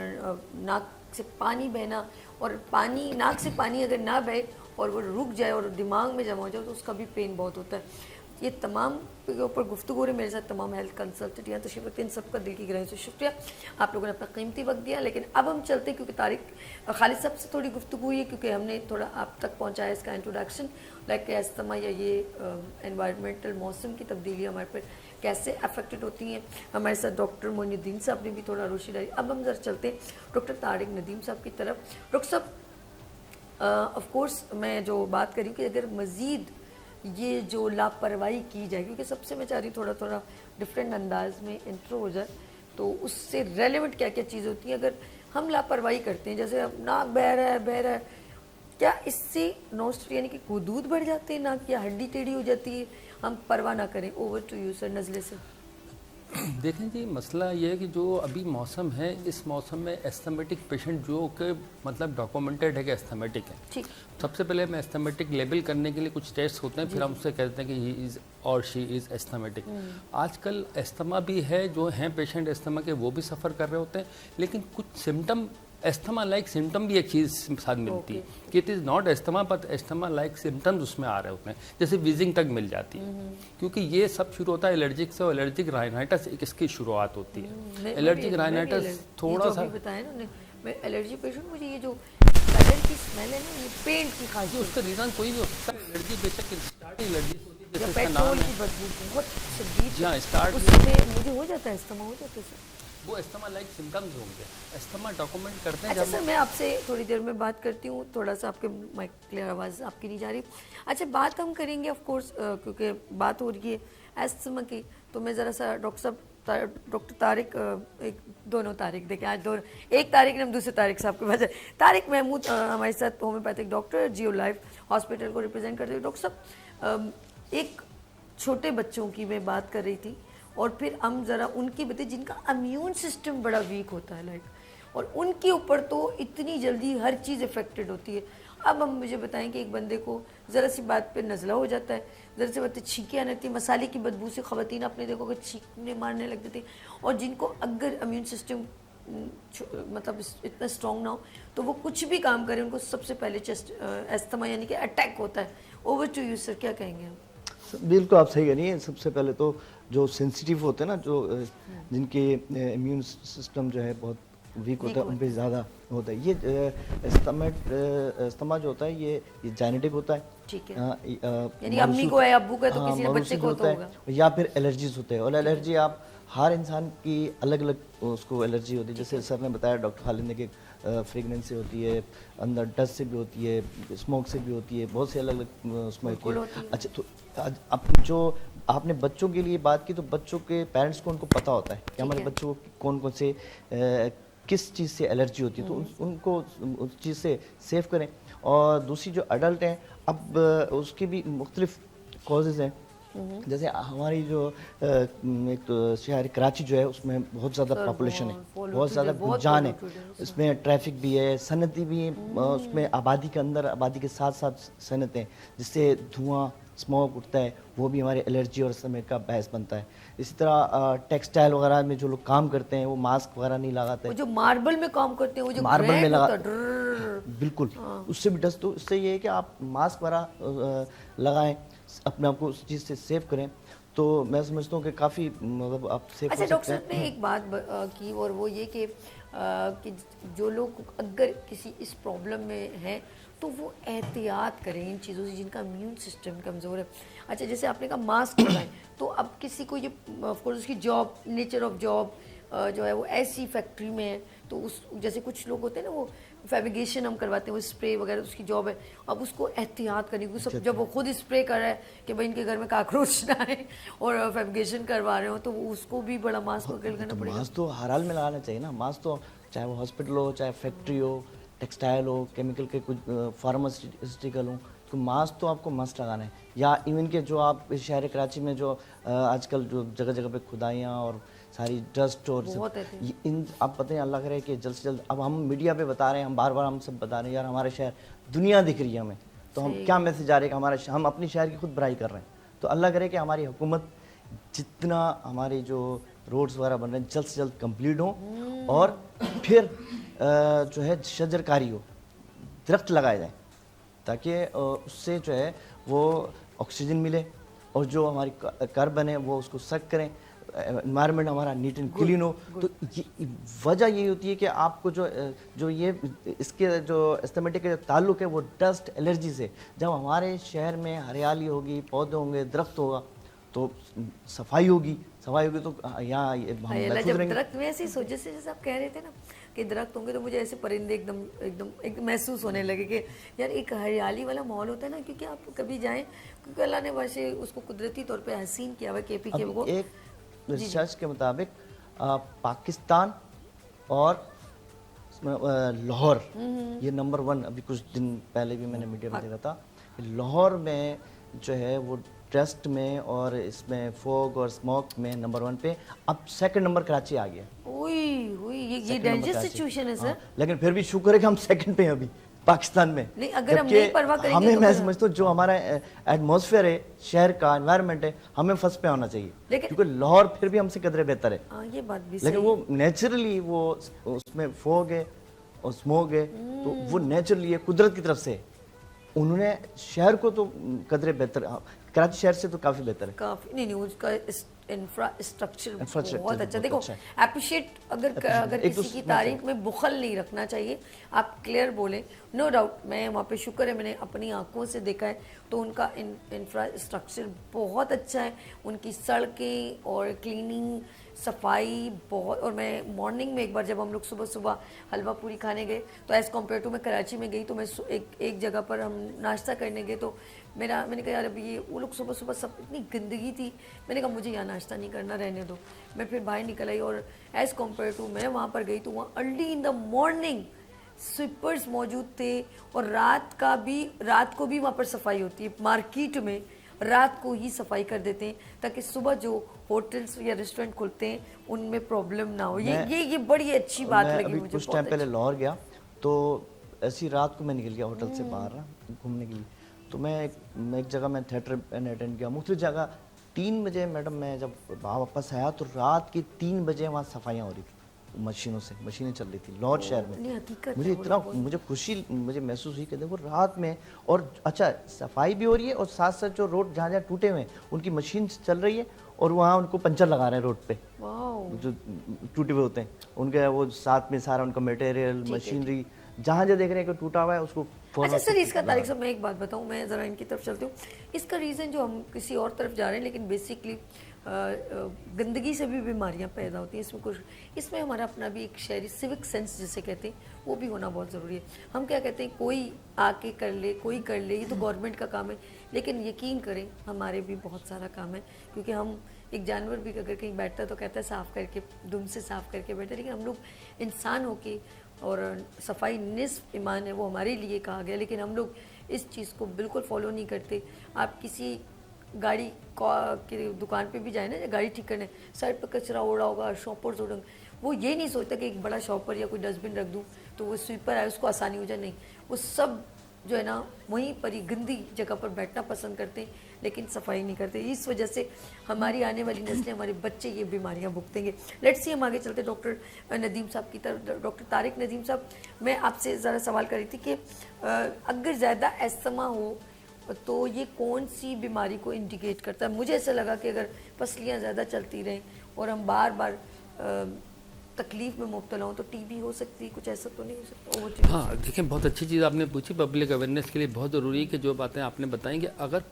नाक से पानी बहना, और पानी नाक से पानी अगर ना बहे और वो रुक जाए और दिमाग में जमा हो जाए तो उसका भी पेन बहुत होता है। ये तमाम के ऊपर गुफ्तगू हो रही मेरे साथ तमाम हेल्थ कंसल्टेंट यहाँ तशरीफ़ रखते हैं। इन सबका दिल की गहराई से शुक्रिया, आप लोगों ने अपना कीमती वक्त दिया। लेकिन अब हम चलते हैं क्योंकि तारिक खालिद साहब से थोड़ी गुफ्तगू हुई है, क्योंकि हमने थोड़ा आप तक पहुँचाया इसका इंट्रोडक्शन, लाइक एस्थमा या ये एनवायरमेंटल मौसम की तब्दीली हमारे पर कैसे अफेक्टेड होती हैं। हमारे साथ डॉक्टर मोइनुद्दीन साहब ने भी थोड़ा रोशनी डाली। अब हम जरा चलते हैं डॉक्टर तारिक नदीम साहब की तरफ। डॉक्टर साहब ऑफ कोर्स मैं जो बात करी कि अगर मज़ीद ये जो लापरवाही की जाए, क्योंकि सबसे मैं चाह रही थोड़ा थोड़ा डिफरेंट अंदाज में इंट्रो हो जाए, तो उससे रेलेवेंट क्या क्या चीज़ होती है अगर हम लापरवाही करते हैं। जैसे अब नाक बह रहा है, क्या इससे नोस्ट यानी कि दूध बढ़ जाते हैं नाक, या हड्डी टेढ़ी हो जाती है, हम परवाह ना करें। ओवर टू यू सर, नज़ले से। देखें जी, मसला ये है कि जो अभी मौसम है, इस मौसम में एस्थमेटिक पेशेंट जो कि मतलब डॉक्यूमेंटेड है कि एस्थमेटिक है, ठीक, सबसे पहले हमें एस्थमेटिक लेबल करने के लिए कुछ टेस्ट होते हैं, फिर हम उससे कहते हैं कि ही इज़ और शी इज़ एस्थमेटिक। आजकल एस्थमा भी है, जो हैं पेशेंट एस्थमा के वो भी सफ़र कर रहे होते हैं, लेकिन कुछ सिम्टम एस्थमा लाइक सिम्टम भी एक चीज़ साथ मिलती है कि it is not asthma but asthma like symptoms उसमें आ रहे होते हैं, जैसे वीजिंग तक मिल जाती है। क्योंकि ये सब शुरू होता है एलर्जिक से, और एलर्जिक राइनाइटिस इसकी शुरुआत होती है। एलर्जिक राइनाइटिस थोड़ा सा बताया ना, मैं एलर्जी पेशेंट, मुझे ये जो कलर की स्मेल है ना, ये पेंट की खांसी, उसका रीज़न कोई भी हो सकता है। एलर्जी बेशक स्टार्टिंग एलर्जी होती है, जैसे इसका पेट्रोल नाम की है, बदबू बहुत शदीद, जी हाँ, स्टार्ट उसमें मुझे हो जाता है, इस्तेमाल हो जाता है सर। वो एस्थमा लाइक सिम्टम्स होंगे। एस्थमा डॉक्यूमेंट करते हैं अच्छा जब सर, मैं आपसे थोड़ी देर में बात करती हूँ, थोड़ा सा आपके माइक क्लियर आवाज़ आपकी नहीं जा रही। अच्छा बात हम करेंगे ऑफ कोर्स, क्योंकि बात हो रही है एस्थमा की, तो मैं ज़रा सा डॉक्टर तारिक, एक दोनों तारिक देखें आज, दोनों एक तारिक ने हम दूसरे तारिक साहब के पास, तारिक महमूद हमारे साथ होम्योपैथिक डॉक्टर, जियो लाइफ हॉस्पिटल को रिप्रेजेंट करते हुए। डॉक्टर साहब, एक छोटे बच्चों की मैं बात कर रही थी, और फिर हम ज़रा उनकी बताइए जिनका इम्यून सिस्टम बड़ा वीक होता है लाइक, और उनके ऊपर तो इतनी जल्दी हर चीज़ इफेक्टेड होती है। अब हम मुझे बताएं कि एक बंदे को ज़रा सी बात पे नज़ला हो जाता है, ज़रा सी बात छींकें आने लगती है, मसाले की बदबू से ख़वातीन आपने देखो कि छींकने मारने लग जाती, और जिनको अगर इम्यून सिस्टम मतलब इतना स्ट्रॉन्ग ना हो तो वो कुछ भी काम करें, उनको सबसे पहले चेस्ट एस्थमा यानी कि अटैक होता है। ओवर टू यू सर, क्या कहेंगे आप? बिल्कुल आप सही कह रही हैं। सबसे पहले तो जो सेंसिटिव होते हैं ना, जो जिनके इम्यून सिस्टम जो है बहुत वीक होता है, उन पे ज़्यादा होता है। ये एस्थमा जो होता है ये जेनेटिक होता है, ठीक है, यानी अम्मी को है, अब्बू को है, तो किसी बच्चे को तो होगा, या फिर एलर्जीज होते हैं। और एलर्जी आप हर इंसान की अलग अलग उसको एलर्जी होती है। जैसे सर ने बताया, डॉक्टर खालिद ने, कि फ्रेगनेंस से होती है, अंदर डस्ट से भी होती है, स्मोक से भी होती है, बहुत से अलग अलग उसमें होती है। अच्छा, तो अब जो आपने बच्चों के लिए बात की, तो बच्चों के पेरेंट्स को उनको पता होता है कि हमारे बच्चों को कौन कौन से किस चीज़ से एलर्जी होती है, तो उनको उस चीज़ से सेव करें। और दूसरी जो अडल्ट हैं, अब उसकी भी मुख्तलिफ कॉजेज़ हैं। जैसे हमारी जो एक तो शहर कराची जो है, उसमें बहुत ज़्यादा पॉपुलेशन है, बहुत ज़्यादा रुझान है, इसमें ट्रैफिक भी है, सनती भी है, उसमें आबादी के अंदर आबादी के साथ साथ सनतें, जिससे धुआं स्मोक उठता है, वो भी हमारे एलर्जी और समय का बायस बनता है। इसी तरह टेक्सटाइल वगैरह में जो लोग काम करते हैं वो मास्क वगैरह नहीं लगाते। वो जो मार्बल में काम करते हैं, वो जो मार्बल में ग्रैंड लगा होता है, ड्रररर। बिल्कुल, उससे भी डस्ट। तो इससे ये है कि आप मास्क वगैरह लगाएं, अपने आप को उस चीज़ से सेव करें, तो मैं समझता हूँ कि काफ़ी मतलब आप सेफ अच्छा हो डॉक्टर सकते साहब हैं। ने एक बात की, और वो ये कि जो लोग अगर किसी इस प्रॉब्लम में हैं तो वो एहतियात करें इन चीज़ों से जिनका इम्यून सिस्टम कमज़ोर है। अच्छा, जैसे आपने कहा मास्क लगाएं, तो अब किसी को ये ऑफकोर्स उसकी जॉब, नेचर ऑफ जॉब जो है वो ऐसी फैक्ट्री में है, तो उस जैसे कुछ लोग होते हैं ना, वो फैब्रिकेशन हम करवाते हैं, वो स्प्रे वगैरह उसकी जॉब है, अब उसको एहतियात करनी, क्योंकि सब जब वो खुद स्प्रे कर रहा है कि भाई इनके घर में काकरोच ना आए और फैब्रिकेशन करवा रहे हो, तो वो उसको भी बड़ा मास्क वगैरह करना पड़ेगा। मास्क तो हर हाल में लगाना चाहिए ना। मास्क तो चाहे वो हॉस्पिटल हो, चाहे फैक्ट्री हो, टेक्सटाइल हो, केमिकल के कुछ फार्मास्यूटिकल हो, तो मास्क तो आपको मस्ट लगाना है। या इवन के जो आप शहर कराची में जो आजकल जो जगह जगह पे खुदाइयाँ और सारी डस्ट और बहुत है। इन आप पता है, अल्लाह करे कि जल्द से जल्द, अब हम मीडिया पे बता रहे हैं, हम बार बार हम सब बता रहे हैं यार हमारे शहर, दुनिया दिख रही है हमें, तो हम क्या मैसेज आ रहे हैं कि हमारा हम अपने शहर की खुद बुराई कर रहे हैं। तो अल्लाह करे कि हमारी हुकूमत जितना हमारी जो रोड्स वगैरह बन रहे हैं जल्द से जल्द कंप्लीट हो, और फिर जो है शजरकारी हो, दरख्त लगाए जाए, ताकि उससे जो है वो ऑक्सीजन मिले, और जो हमारी कार्बन है वो उसको सक करें, एनवायरनमेंट हमारा नीट एंड क्लीन हो। तो ये वजह यही होती है कि आपको जो ये इसके जो एस्थेमेटिक का ताल्लुक है वो डस्ट एलर्जी से। जब हमारे शहर में हरियाली होगी, पौधे होंगे, दरख्त होगा, तो सफाई होगी तो यहाँ हम महफूज जब रहेंगे। दरख्त में ऐसी सोचे से, जैसे आप कह रहे थे ना कि दरख्त होंगे, तो मुझे ऐसे परिंदे एकदम महसूस होने लगे कि यार एक हरियाली वाला माहौल होता है ना, क्योंकि आप कभी जाएं, क्योंकि अल्लाह ने वैसे उसको कुदरती तौर पे हसीन किया हुआ केपी के अब वो। एक रिसर्च के मुताबिक पाकिस्तान और लाहौर ये नंबर 1, अभी कुछ दिन पहले भी मैंने मीडिया में देखा था, लाहौर में जो है वो डस्ट में और इसमें फॉग और स्मोक में नंबर 1 पे। अब सेकंड नंबर कराची आ गया। ये डेंजरस सिचुएशन है सर। लेकिन फिर भी शुक्र है कि हम सेकंड पे हैं अभी पाकिस्तान में। नहीं, अगर हम नहीं परवाह करेंगे हमें, तो मैं फिर- समझता हूँ जो हमारा एटमॉस्फेयर है, शहर का एनवायरनमेंट है, हमें फर्स्ट पे होना चाहिए, क्योंकि लाहौर फिर भी हमसे कदरे बेहतर है। ये बात भी लेकिन सही वो नेचुरली वो उसमें फॉग है और स्मोक है, तो वो नेचुरली है, कुदरत की तरफ से। उन्होंने शहर को तो कदरे बेहतर, कराची शहर से तो काफी बेहतर है। काफी नहीं उसका इंफ्रास्ट्रक्चर Infrastructure बहुत अच्छा। बहुत देखो अच्छा अप्रिशिएट अगर एक किसी की तारीफ में बुखल नहीं रखना चाहिए, आप क्लियर बोले, नो डाउट। मैं वहाँ पे शुक्र है, मैंने अपनी आंखों से देखा है, तो उनका इंफ्रास्ट्रक्चर बहुत अच्छा है, उनकी सड़कें और क्लीनिंग सफाई बहुत। और मैं मॉर्निंग में एक बार जब हम लोग सुबह सुबह हलवा पूरी खाने गए, तो एज़ कम्पेयर टू मैं कराची में गई, तो मैं एक जगह पर हम नाश्ता करने गए, तो मैंने कहा यार अभी ये वो लोग सुबह सुबह सब इतनी गंदगी थी, मैंने कहा मुझे यहाँ नाश्ता नहीं करना, रहने दो। मैं फिर बाहर निकल आई, और एज़ कम्पेयर टू मैं वहाँ पर गई तो वहाँ early in the morning sweepers मौजूद थे, और रात को भी वहाँ पर सफाई होती है। मार्केट में रात को ही सफाई कर देते हैं, ताकि सुबह जो होटल्स या रेस्टोरेंट खुलते हैं उनमें प्रॉब्लम ना हो। ये बड़ी अच्छी बात मैं लगी अभी मुझे। कुछ टाइम पहले लाहौर गया, तो ऐसी रात को मैं निकल गया होटल से बाहर ना घूमने के लिए, तो मैं एक जगह मैं थिएटर अटेंड किया, मुख्तलिफ जगह। 3 बजे मैडम मैं जब वापस आया तो रात के 3 बजे वहाँ सफाइयाँ हो रही थी, मशीनें चल रही थी लाहौर शहर में। मुझे खुशी मुझे महसूस हुई कि देखो रात में, और अच्छा सफाई भी हो रही है, और साथ साथ जो रोड जहाँ जहाँ टूटे हुए हैं उनकी मशीन चल रही है, और वहाँ उनको पंचर लगा रहे हैं रोड पे, जो टूटे हुए होते हैं उनके, वो साथ में सारा उनका मटेरियल मशीनरी जहाँ जहाँ देख रहे हैं कि टूटा हुआ है उसको। अच्छा सर, इसका तारीख से मैं एक बात बताऊं, मैं ज़रा इनकी तरफ चलती हूँ। इसका रीज़न जो हम किसी और तरफ जा रहे हैं, लेकिन बेसिकली गंदगी से भी बीमारियां पैदा होती हैं। इसमें हमारा अपना भी एक शहरी सिविक सेंस जिसे कहते हैं वो भी होना बहुत ज़रूरी है। हम क्या कहते हैं, कोई आके कर ले, कोई कर ले, ये तो गवर्नमेंट का काम है, लेकिन यकीन करें हमारे भी बहुत सारा काम है, क्योंकि हम एक जानवर भी अगर कहीं बैठता है तो कहता है साफ़ करके, दुम से साफ़ करके बैठे, लेकिन हम लोग इंसान होके, और सफाई निस्फ ईमान है वो हमारे लिए कहा गया, लेकिन हम लोग इस चीज़ को बिल्कुल फॉलो नहीं करते। आप किसी गाड़ी की दुकान पे भी जाए ना, गाड़ी ठीक करने, साइड पर कचरा उड़ा होगा, शॉपर्स उड़ेंगे, वो ये नहीं सोचता कि एक बड़ा शॉपर या कोई डस्टबिन रख दूँ तो वो स्वीपर आए उसको आसानी हो जाए, नहीं, वो सब जो है ना वहीं पर ही गंदी जगह पर बैठना पसंद करते हैं, लेकिन सफाई नहीं करते। इस वजह से हमारी आने वाली नस्लें, हमारे बच्चे ये बीमारियां भुगतेंगे। लेट्स सी, हम आगे चलते डॉक्टर नदीम साहब की तरफ। डॉक्टर तारिक नदीम साहब, मैं आपसे ज़रा सवाल कर रही थी कि अगर ज़्यादा अस्थमा हो तो ये कौन सी बीमारी को इंडिकेट करता है? मुझे ऐसा लगा कि अगर पसलियाँ ज़्यादा चलती रहें और हम बार बार तकलीफ में मुब्तला हूँ तो टीबी हो सकती है, कुछ ऐसा तो नहीं हो सकता? हाँ, देखिए बहुत अच्छी चीज़ आपने पूछी। पब्लिक अवेयरनेस के लिए बहुत ज़रूरी है कि जो बातें आपने बताई कि अगर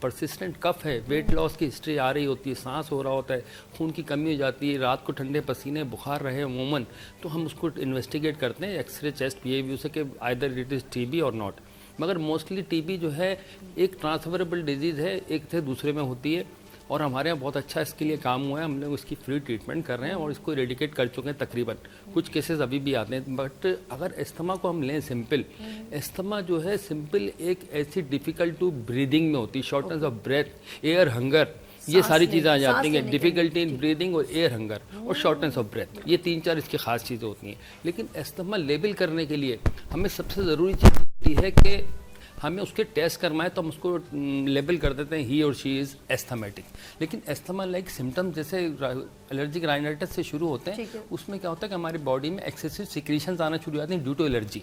परसिस्टेंट कफ है, वेट लॉस की हिस्ट्री आ रही होती है, सांस हो रहा होता है, खून की कमी हो जाती है, रात को ठंडे पसीने, बुखार रहे अमूमन, तो हम उसको इन्वेस्टिगेट करते हैं एक्सरे, चेस्ट, पीएवी से कि आइदर इट इज़ टीबी और नॉट। मगर मोस्टली टीबी जो है एक ट्रांसफरेबल डिजीज़ है, एक से दूसरे में होती है, और हमारे यहाँ बहुत अच्छा इसके लिए काम हुआ है। हम लोग इसकी फ्री ट्रीटमेंट कर रहे हैं और इसको इरेडिकेट कर चुके हैं तकरीबन। कुछ केसेस अभी भी आते हैं, बट अगर एस्थमा को हम लें सिंपल, एस्थमा जो है सिंपल एक ऐसी डिफ़िकल्ट टू ब्रीदिंग में होती है, shortness of breath, air hunger, ये सारी चीज़ें आ जाती हैं। डिफ़िकल्टी इन ब्रीदिंग और एयर हंगर और शॉर्टनेस ऑफ ब्रेथ, ये 3-4 इसकी खास चीज़ें होती हैं। लेकिन एस्थमा लेबल करने के लिए हमें सबसे ज़रूरी चीज़ होती है कि हमें उसके टेस्ट करवाएं, तो हम उसको लेबल कर देते हैं ही और शी इज़ एस्थमेटिक। लेकिन एस्थमा लाइक सिम्टम्स जैसे एलर्जिक राइनाइटिस से शुरू होते हैं, उसमें क्या होता है कि हमारी बॉडी में एक्सेसिव सिक्रीशंस आना शुरू हो जाती हैं ड्यू टू एलर्जी।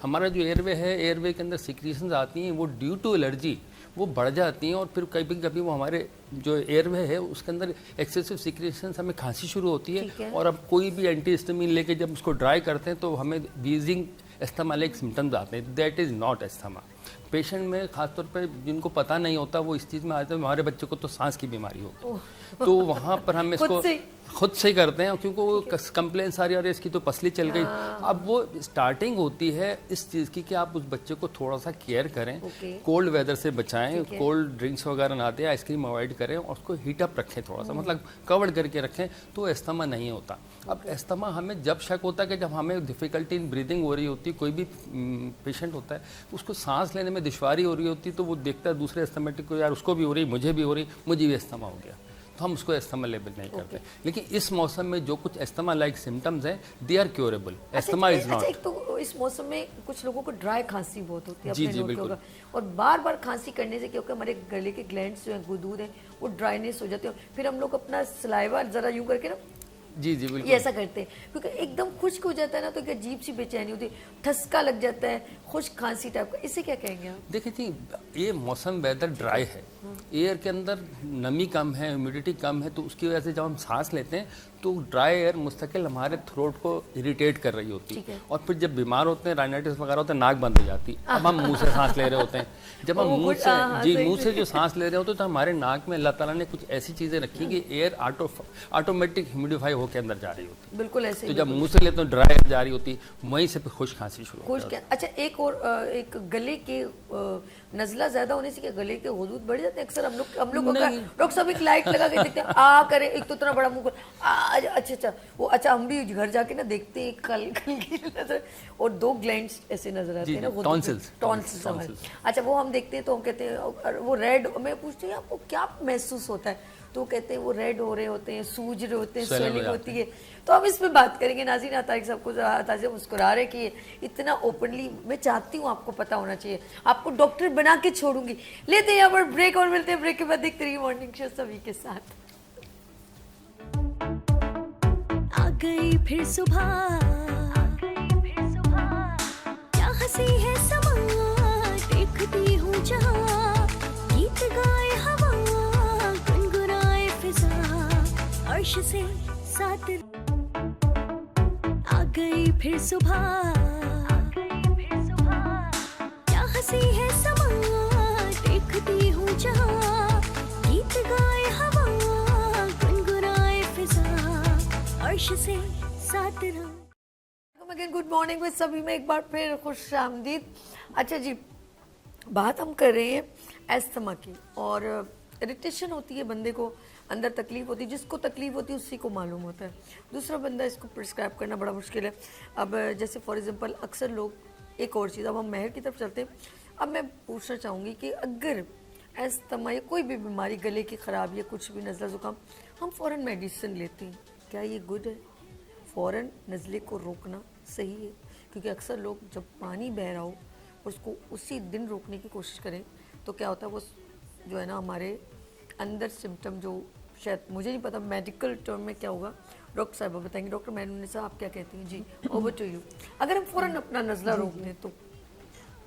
हमारा जो एयरवे है, एयरवे के अंदर सिक्रीशंस आती हैं, वो ड्यू टू एलर्जी वो बढ़ जाती हैं, और फिर कभी कभी वो हमारे जो एयरवे है उसके अंदर एक्सेसिव सिक्रीशंस, हमें खांसी शुरू होती है। और अब कोई भी एंटीहिस्टामिन लेके जब उसको ड्राई करते हैं तो हमें वीजिंग एस्थमा लाइक सिम्टम्स आते हैं। That is not asthma. Patient में खासतौर पे जिनको पता नहीं होता वो इस चीज़ में आते हैं हमारे बच्चे को तो सांस की बीमारी होगी, तो वहाँ पर हम इसको खुद से ही करते हैं, क्योंकि वो कंप्लेन सारी आ रही है इसकी तो पसली चल गई। अब वो स्टार्टिंग होती है इस चीज़ की कि आप उस बच्चे को थोड़ा सा केयर करें, कोल्ड वेदर से बचाएं, कोल्ड ड्रिंक्स वगैरह ना दें, आइसक्रीम अवॉइड करें और उसको हीटअप रखें थोड़ा सा, मतलब कवर्ड करके रखें, तो एस्थमा नहीं होता। अब एस्थमा हमें जब शक होता है कि जब हमें डिफ़िकल्टी इन ब्रीदिंग हो रही होती है, कोई भी पेशेंट होता है उसको सांस लेने में दुश्वारी हो रही होती है, तो वो देखता है दूसरे एस्थमेटिक को, यार उसको भी हो रही, मुझे भी हो रही, मुझे भी एस्थमा हो गया, तो हम उसको एस्थमा लेबल नहीं करते। लेकिन इस मौसम में जो कुछ एस्थमा लाइक सिम्टम्स हैं, they are curable. Asthma is not. एक तो इस मौसम में कुछ लोगों को ड्राई खांसी बहुत होती है, जी आपने जी नोट बिल्कुल। होगा, और बार बार खांसी करने से क्योंकि हमारे गले के ग्लैंड्स जो हैं, गुदूद हैं, वो ड्राइनेस हो जाते हैं, फिर हम लोग अपना सलाइवा जरा यूं करके ना जी जी बिल्कुल ये ऐसा करते हैं, क्योंकि एकदम खुश्क हो जाता है ना, तो एक अजीब सी बेचैनी होती है, ठसका लग जाता है, खुश्क खांसी टाइप का। इससे क्या कहेंगे आप? देखिए जी, ये मौसम वेदर ड्राई है, एयर के अंदर नमी कम है, ह्यूमिडिटी कम है, तो उसकी वजह से जब हम सांस लेते हैं तो ड्राई एयर मुस्तकिल हमारे थ्रोट को इरिटेट कर रही होती है, और फिर जब बीमार होते हैं, राइनाइटिस वगैरह होता है, नाक बंद हो जाती है। अब हम मुंह से सांस ले रहे होते हैं, जब हम मुंह से मुंह से जो सांस ले रहे होते हैं, तो हमारे नाक में अल्लाह ताला ने कुछ ऐसी चीज़ें रखी कि एयर ऑटोमेटिक ह्यूमिडिफाई होकर अंदर जा रही होती है। बिल्कुल ऐसे तो जब मुंह से लेते हैं ड्राई एयर जा रही होती, वहीं से फिर खुश खांसी शुरू हो जाती है। अच्छा, एक और एक गले के नज़ला ज्यादा होने से क्या गले के हुदूद बढ़ जाते हैं? अक्सर हम लोग डॉक्टर साहब एक लाइट लगा के देखते हैं, आ करे एक तो इतना बड़ा मुंह अच्छा वो, अच्छा हम भी घर जाके ना देखते हैं, कल की नजर और 2 ग्लैंड्स ऐसे नजर आते हैं ना, टॉन्सिल्स हमारे। अच्छा, वो हम देखते हैं तो हम कहते हैं वो रेड, मैं पूछती हूँ आपको क्या महसूस होता है, तो कहते हैं वो रेड हो रहे होते हैं, सूज रहे होते हैं, स्वेलिंग होती है। तो हम इस पे बात करेंगे। नाज़रीन, तारिक साहब को ताज़ा मुस्कुरा रहे कि इतना ओपनली, मैं चाहती हूँ आपको पता होना चाहिए, आपको डॉक्टर बना के छोड़ूंगी। लेते हैं यहाँ पर ब्रेक और मिलते हैं ब्रेक के बाद। देखते रहिए मॉर्निंग शो सभी के साथ। आ गई फिर सुबह, क्या हंसी है समा, देखती हूँ जहाँ, गीत गाए हवा, गुनगुनाए फिजा, अर्श से साथ आ गई फिर सुबह, क्या हंसी है समा, देखती हूँ जहाँ, गीत गाए हवा, गुनगुनाए फिजा, अर्श से साथ रहा। गुड मॉर्निंग विद सभी में एक बार फिर खुश आमदीद। अच्छा जी, बात हम कर रहे हैं एस्थमा की, और इरिटेशन होती है बंदे को, अंदर तकलीफ होती है, जिसको तकलीफ होती है उसी को मालूम होता है, दूसरा बंदा इसको प्रिस्क्राइब करना बड़ा मुश्किल है। अब जैसे फॉर एग्जांपल अक्सर लोग, एक और चीज़, अब हम महर की तरफ चलते हैं। अब मैं पूछना चाहूँगी कि अगर एस्थमा या कोई भी बीमारी, गले की ख़राबी या कुछ भी, नज़ला ज़ुकाम, हम फ़ौरन मेडिसिन लेते हैं, क्या ये गुड है? फ़ौरन नज़ले को रोकना सही है? क्योंकि अक्सर लोग जब पानी बह रहा हो और उसको उसी दिन रोकने की कोशिश करें तो क्या होता है वो जो है ना हमारे अंदर सिम्टम जो शायद मुझे नहीं पता मेडिकल टर्म में क्या होगा, डॉक्टर साहब बताएंगे। डॉक्टर मैनुनिसा आप क्या कहती हैं? जी, ओवर टू यू। अगर हम फ़ौरन अपना नज़ला रोक दें तो?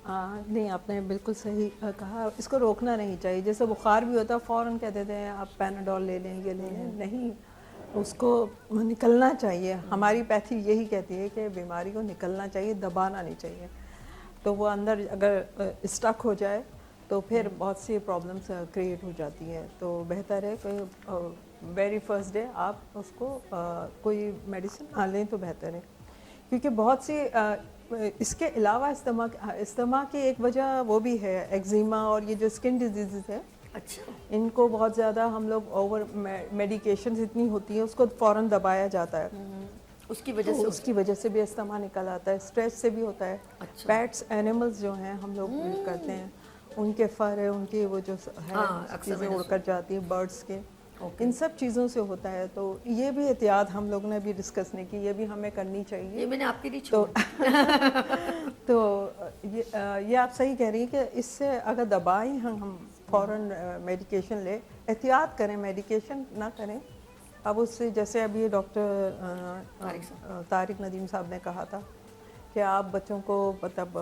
नहीं, आपने बिल्कुल सही कहा, इसको रोकना नहीं चाहिए। जैसे बुखार भी होता है फ़ौरन कह देते हैं आप पैनाडोल ले लें, ये ले लें, नहीं, उसको निकलना चाहिए। हमारी पैथी यही कहती है कि बीमारी को निकलना चाहिए, दबाना नहीं चाहिए। तो वो अंदर अगर स्टक हो जाए तो फिर बहुत सी प्रॉब्लम्स क्रिएट हो जाती हैं। तो बेहतर है कि वेरी फर्स्ट डे आप उसको कोई मेडिसिन ना लें तो बेहतर है, क्योंकि बहुत सी इसके अलावा इस्तेमा की एक वजह वो भी है एक्जिमा और ये जो स्किन डिजीज़ है। अच्छा, इनको बहुत ज़्यादा हम लोग ओवर मेडिकेशन इतनी होती है उसको फ़ौरन दबाया जाता है, उसकी वजह से उसकी वजह से भी इस्तेमा निकल आता है, स्ट्रेस से भी होता है। अच्छा। पेट्स एनिमल्स जो हैं हम लोग करते हैं, उनके फर है, उनकी वो जो है अक्सर चीज़ें मैंने उड़कर जाती है बर्ड्स के, इन सब चीज़ों से होता है। तो ये भी एहतियात हम लोग ने भी डिस्कस नहीं की, ये भी हमें करनी चाहिए। ये मैंने आपके लिए तो छोड़ा। तो ये आप सही कह रही हैं कि इससे अगर दबाई हम फ़ौरन मेडिकेशन ले, एहतियात करें, मेडिकेशन ना करें। अब उससे जैसे अभी डॉक्टर तारिक नदीम साहब ने कहा था कि आप बच्चों को मतलब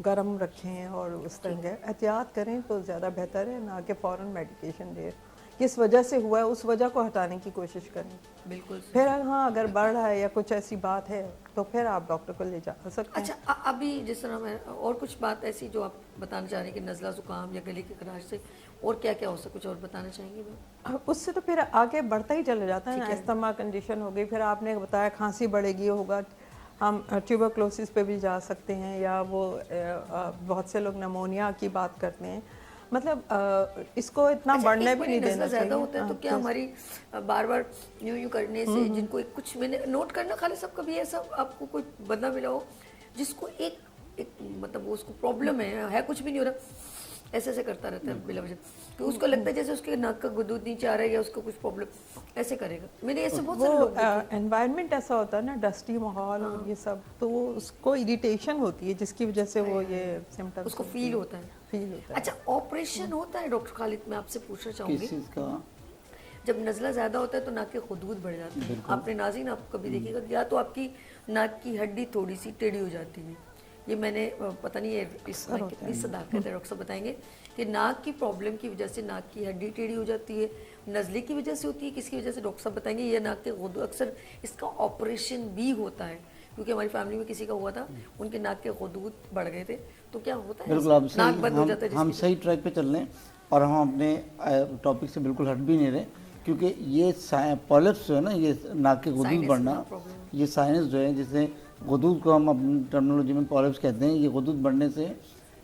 गर्म रखें और उस तरह के एहतियात करें तो ज़्यादा बेहतर है, ना कि फ़ौरन मेडिकेशन दें। किस वजह से हुआ है उस वजह को हटाने की कोशिश करें। बिल्कुल। फिर हाँ अगर बढ़ रहा है या कुछ ऐसी बात है तो फिर आप डॉक्टर को ले जा सकते हैं। अच्छा, अभी जिस तरह मैं और कुछ बात ऐसी जो आप बताना चाह रहे हैं कि नज़ला ज़ुकाम या गले की खराश से और क्या क्या हो सकता, कुछ और बताना चाहेंगे मैम? उससे तो फिर आगे बढ़ता ही चला जाता है ना, अस्थमा कंडीशन हो गई, फिर आपने बताया खांसी बढ़ेगी, होगा, हम ट्यूबरक्लोसिस पे भी जा सकते हैं, या वो बहुत से लोग निमोनिया की बात करते हैं। मतलब इसको इतना बढ़ने भी नहीं देना ज़्यादा चाहिए। होता है तो क्या हमारी बार बार यूं करने से जिनको एक कुछ मैंने नोट करना खाली सब कभी ऐसा आपको कोई बंदा मिला हो जिसको एक मतलब वो उसको प्रॉब्लम है कुछ भी नहीं हो रहा, ऐसे ऐसे करता रहता है बिला वजह, कि उसको लगता है जैसे उसके नाक का गुदूद नीचे आ रहा है या उसको कुछ प्रॉब्लम ऐसे करेगा। मैंने ऐसे बहुत सारे लोग वो एनवायरनमेंट ऐसा होता है ना, डस्टी माहौल और ये सब, तो वो उसको इरिटेशन होती है जिसकी वजह से वो ये सिम्टम्स उसको फील होता है। अच्छा, ऑपरेशन होता है डॉक्टर खालिद? मैं आपसे पूछना चाहूँगी, किस चीज़ का? जब नज़ला ज़्यादा होता है तो नाक के खुदबूद बढ़ जाते हैं। आपने नाज़रीन आप कभी देखिएगा, या तो आपकी नाक की हड्डी थोड़ी सी टेढ़ी हो जाती है, ये मैंने पता नहीं है इसमें कितनी सदाकत है, डॉक्टर साहब बताएंगे कि नाक की प्रॉब्लम की वजह से नाक की हड्डी टेढ़ी हो जाती है, नज़ले की वजह से होती है, किसकी वजह से डॉक्टर साहब बताएंगे। ये नाक के गुदूद अक्सर इसका ऑपरेशन भी होता है, क्योंकि हमारी फैमिली में किसी का हुआ था, उनके नाक के गुदूद बढ़ गए थे। तो क्या होता है? बिल्कुल, आप नाक बंद हो जाता है हम सही ट्रैक पे चल रहे हैं और हम अपने टॉपिक से बिल्कुल हट भी नहीं रहे, क्योंकि ये पॉलिप्स जो है ना, ये नाक के गुदूद बढ़ना, ये साइनस जो है, जिसे गुदूद को हम अपनी टर्मिनोलॉजी में पॉलिप्स कहते हैं, ये गुदूद बढ़ने से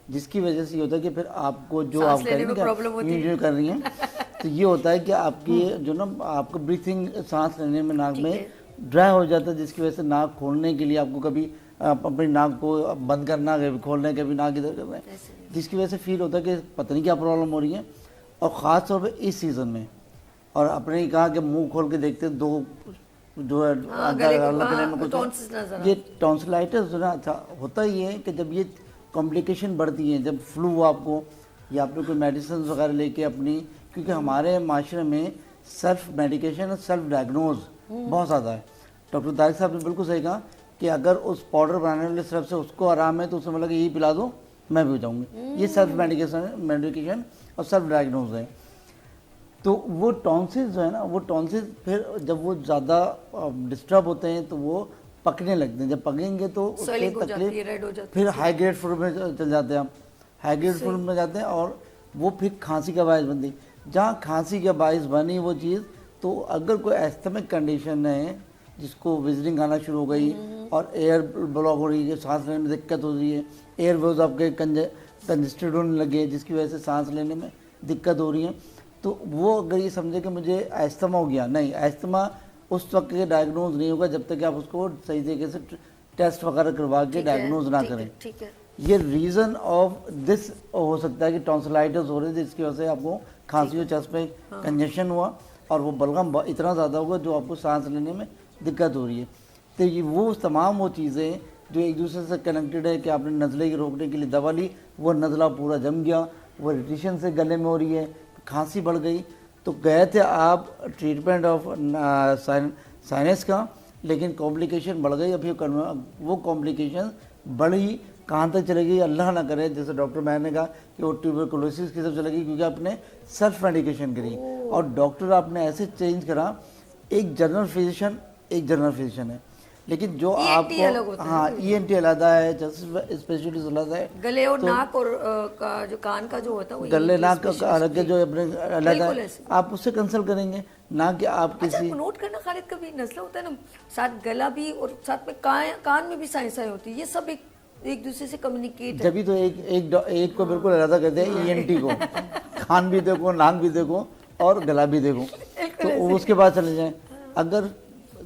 जिसकी वजह से ये होता है कि फिर आपको जो आप कर रही हैं तो ये होता है कि आपकी जो ना आपको ब्रीथिंग, सांस लेने में नाक में ड्राई हो जाता है, जिसकी वजह से नाक खोलने के लिए आपको कभी अपनी नाक को बंद करना, कभी खोलना, कभी नाक इधर करना है, जिसकी वजह से फील होता है कि पता नहीं क्या प्रॉब्लम हो रही है। और ख़ास तौर पर इस सीज़न में, और आपने ही कहा कि मुंह खोल के देखते दो जो है गले में कुछ, ये टॉन्सिलाइटिस जो ना होता ही है कि जब ये कॉम्प्लिकेशन बढ़ती हैं, जब फ्लू आपको या आपने कोई मेडिसिन वगैरह लेके अपनी, क्योंकि हमारे माशरे में सेल्फ मेडिकेशन और सेल्फ डायग्नोज बहुत ज़्यादा है। डॉक्टर तारिक साहब ने बिल्कुल सही कहा कि अगर उस पाउडर बनाने वाले सिर्फ से उसको आराम है तो उसमें लगे यही पिला दो मैं भी हो जाऊँगी, ये सेल्फ मेडिकेशन और सेल्फ डायग्नोज है। तो वो टॉन्सिल्स जो है ना, वो टॉन्सिल्स फिर जब वो ज़्यादा डिस्टर्ब होते हैं तो वो पकने लगते हैं, जब पकेंगे तो उससे तकलीफ, फिर हाई ग्रेड फूड में चल जाते हैं हम, हाई ग्रेड फूड में जाते हैं और वो फिर खांसी का बायस बनती। जहाँ खांसी का बायस बनी वो चीज़, तो अगर कोई एस्थमिक कंडीशन है जिसको विजिटिंग आना शुरू हो गई और एयर ब्लॉक हो रही है, सांस लेने में दिक्कत हो रही है, एयर वेव्स आपके कंजेस्टेड होने लगे जिसकी वजह से सांस लेने में दिक्कत हो रही है, तो वो अगर ये समझे कि मुझे एस्थमा हो गया, नहीं, एस्थमा उस वक्त के डायग्नोज नहीं होगा जब तक कि आप उसको सही तरीके से टेस्ट वगैरह करवा के डायग्नोज ना करें। ठीक है, ये रीज़न ऑफ दिस हो सकता है कि टॉन्सिलाइटिस हो रही है जिसकी वजह से आपको खांसी और चेस्ट पे कंजेशन हुआ और वो बलगम इतना ज़्यादा होगा जो आपको सांस लेने में दिक्कत हो रही है। तो ये वो तमाम वो चीज़ें जो एक दूसरे से कनेक्टेड है कि आपने नज़ले की रोकने के लिए दवा ली, वो नज़ला पूरा जम गया, वो इरिटेशन से गले में हो रही है, खांसी बढ़ गई, तो गए थे आप ट्रीटमेंट ऑफ साइनस का, लेकिन कॉम्प्लिकेशन बढ़ गई। अभी वो कॉम्प्लिकेशन बढ़ी कहाँ तक चलेगी अल्लाह ना करे, जैसे डॉक्टर मैंने ने कहा कि वो ट्यूबरकुलोसिस की तरफ चलेगी, क्योंकि आपने सेल्फ मेडिकेशन करी और डॉक्टर आपने ऐसे चेंज करा, एक जनरल फिजिशियन है, लेकिन जो ENT अलग होता आपको हाँ ENT अलग है, स्पेशलिस्ट अलग है, गले और नाक और का जो कान का जो होता है वो गले ENT नाक का specialist अलग है, जो अपने अलग बिल्कुल है, ऐसे। आप उससे कंसल्ट करेंगे ना कि आप अच्छा किसी नोट करना खालिद, कभी नज़ला होता है ना, साथ गला भी और साथ में कान में भी साइंसाएं होती है, ये सब एक दूसरे से कम्युनिकेट है। जब भी तो एक को बिल्कुल अलग करते हैं, ENT को कान भी देखो, नाक भी देखो और गला भी देखो, तो उसके बाद चले जाएं। अगर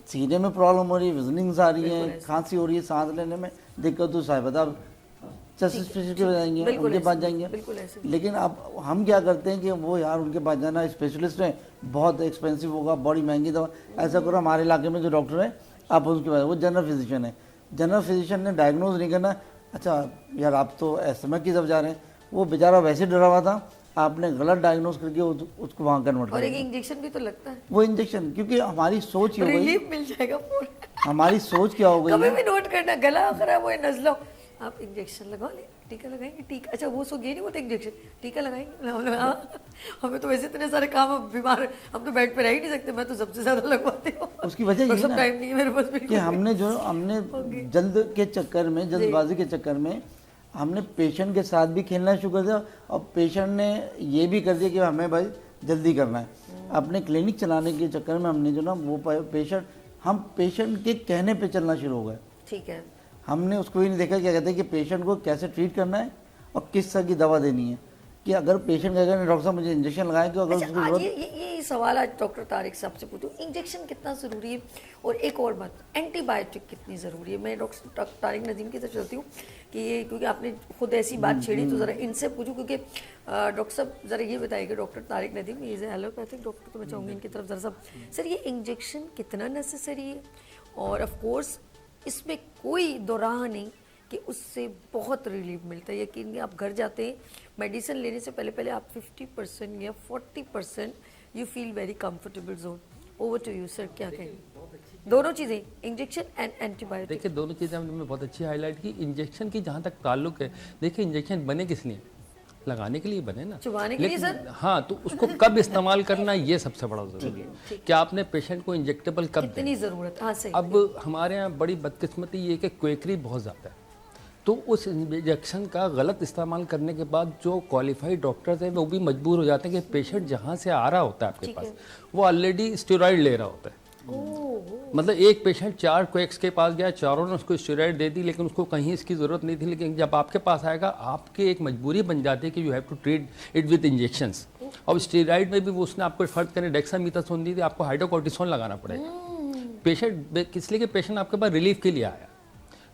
सीने में प्रॉब्लम हो रही है, विजनिंग्स आ रही है, खांसी हो रही है, सांस लेने में दिक्कत, तो साहिब आप चेस्ट स्पेशलिस्ट पे जाएंगे, उनके पास जाएंगे। बिल्कुल ऐसे। लेकिन अब हम क्या करते हैं कि वो यार उनके पास जाना, स्पेशलिस्ट है, बहुत एक्सपेंसिव होगा, बड़ी महंगी दवा, ऐसा करो हमारे इलाके में जो डॉक्टर है आप उसके पास, वो जनरल फिजिशियन है, जनरल फिजिशियन ने डायग्नोज नहीं करना, अच्छा यार आप तो एस्थमा की तरफ जा रहे हैं, वो बेचारा वैसे डरा हुआ था, आपने गलत डायग्नोज करके उसको वहाँ कन्वर्ट कर और एक दिया। इंजेक्शन भी तो लगता है, वो इंजेक्शन, क्योंकि हमारी सोच ये हो गई, रिलीफ मिल जाएगा पूरा। हमारी सोच क्या हो गई कभी है, भी नोट करना, गला खराब हो नज़ला, आप इंजेक्शन लगवा ले, टीका लगाएंगे, टीका, अच्छा वो सो ये नहीं होता इंजेक्शन, टीका लगाएंगे, हाँ हमें तो वैसे इतने सारे काम, अब बीमार हम तो बेड पे रह ही नहीं सकते, मैं तो सबसे ज्यादा लगवाती हूँ। उसकी वजह और ये सब ना टाइम नहीं है मेरे पास कि बिल्कुल। हमने जल्द के चक्कर में, जल्दबाजी के चक्कर में हमने पेशेंट के साथ भी खेलना शुरू कर दिया, और पेशेंट ने ये भी कर दिया कि हमें भाई जल्दी करना है। अपने क्लिनिक चलाने के चक्कर में हमने जो ना वो पेशेंट के कहने पे चलना शुरू हो गए। ठीक है, हमने उसको ही नहीं देखा क्या कहते हैं कि पेशेंट को कैसे ट्रीट करना है और किस तरह की दवा देनी है, कि अगर पेशेंट कहेगा नहीं डॉक्टर साहब मुझे इंजेक्शन लगाएं, तो अगर अच्छा उसको आज जरूरत ये सवाल आज डॉक्टर तारिक साहब से पूछूं, इंजेक्शन कितना ज़रूरी है, और एक और बात, एंटीबायोटिक कितनी ज़रूरी है। मैं डॉक्टर तारिक नदीम की तरफ चलती हूँ कि ये, क्योंकि आपने खुद ऐसी बात छेड़ी, तो ज़रा इनसे पूछूं, क्योंकि डॉक्टर साहब ज़रा ये बताइएगा, doctor Tariq Nadeem is allopathic doctor, तो मैं चाहूँगी इनकी तरफ ज़रा सा, सर ये इंजेक्शन कितना नेसेसरी है, और ऑफ कोर्स इसमें कोई दो राह नहीं कि उससे बहुत रिलीफ मिलता है। यकीन आप घर जाते हैं मेडिसिन लेने से पहले आप 50% या 40% you feel very comfortable zone. Over to you sir, क्या कहेंगे? दोनों चीज़ें, इंजेक्शन एंड एंटीबायोटिक। देखिए दोनों चीज़ें हमने बहुत अच्छी हाईलाइट की। इंजेक्शन की जहाँ तक ताल्लुक है, देखिए इंजेक्शन बने किस लिए, लगाने के लिए बने ना, चुभाने के लिए लेकिन सर? हाँ, तो उसको कब इस्तेमाल करना ये सबसे बड़ा ज़रूरी है कि आपने पेशेंट को इंजेक्टेबल कब देना। कितनी ज़रूरत, हाँ सही। अब हमारे यहाँ बड़ी बदकिस्मती ये कि क्वेकरी बहुत ज़्यादा है, तो उस इंजेक्शन का गलत इस्तेमाल करने के बाद जो क्वालिफाइड डॉक्टर्स हैं वो भी मजबूर हो जाते हैं कि पेशेंट जहाँ से आ रहा होता है आपके पास, वो ऑलरेडी स्टेरॉइड ले रहा होता है। मतलब एक पेशेंट 4 क्वेक्स के पास गया, चारों ने उसको स्टेरॉइड दे दी, लेकिन उसको कहीं इसकी ज़रूरत नहीं थी, लेकिन जब आपके पास आएगा आपकी एक मजबूरी बन जाती है कि you have to treat it with injections. और स्टेरॉइड में भी वो उसने आपको फर्क करने डेक्सामीथासोन दी थी, आपको हाइड्रोकोर्टिसोन लगाना पड़ेगा। पेशेंट इसलिए कि पेशेंट आपके पास रिलीफ के लिए आया।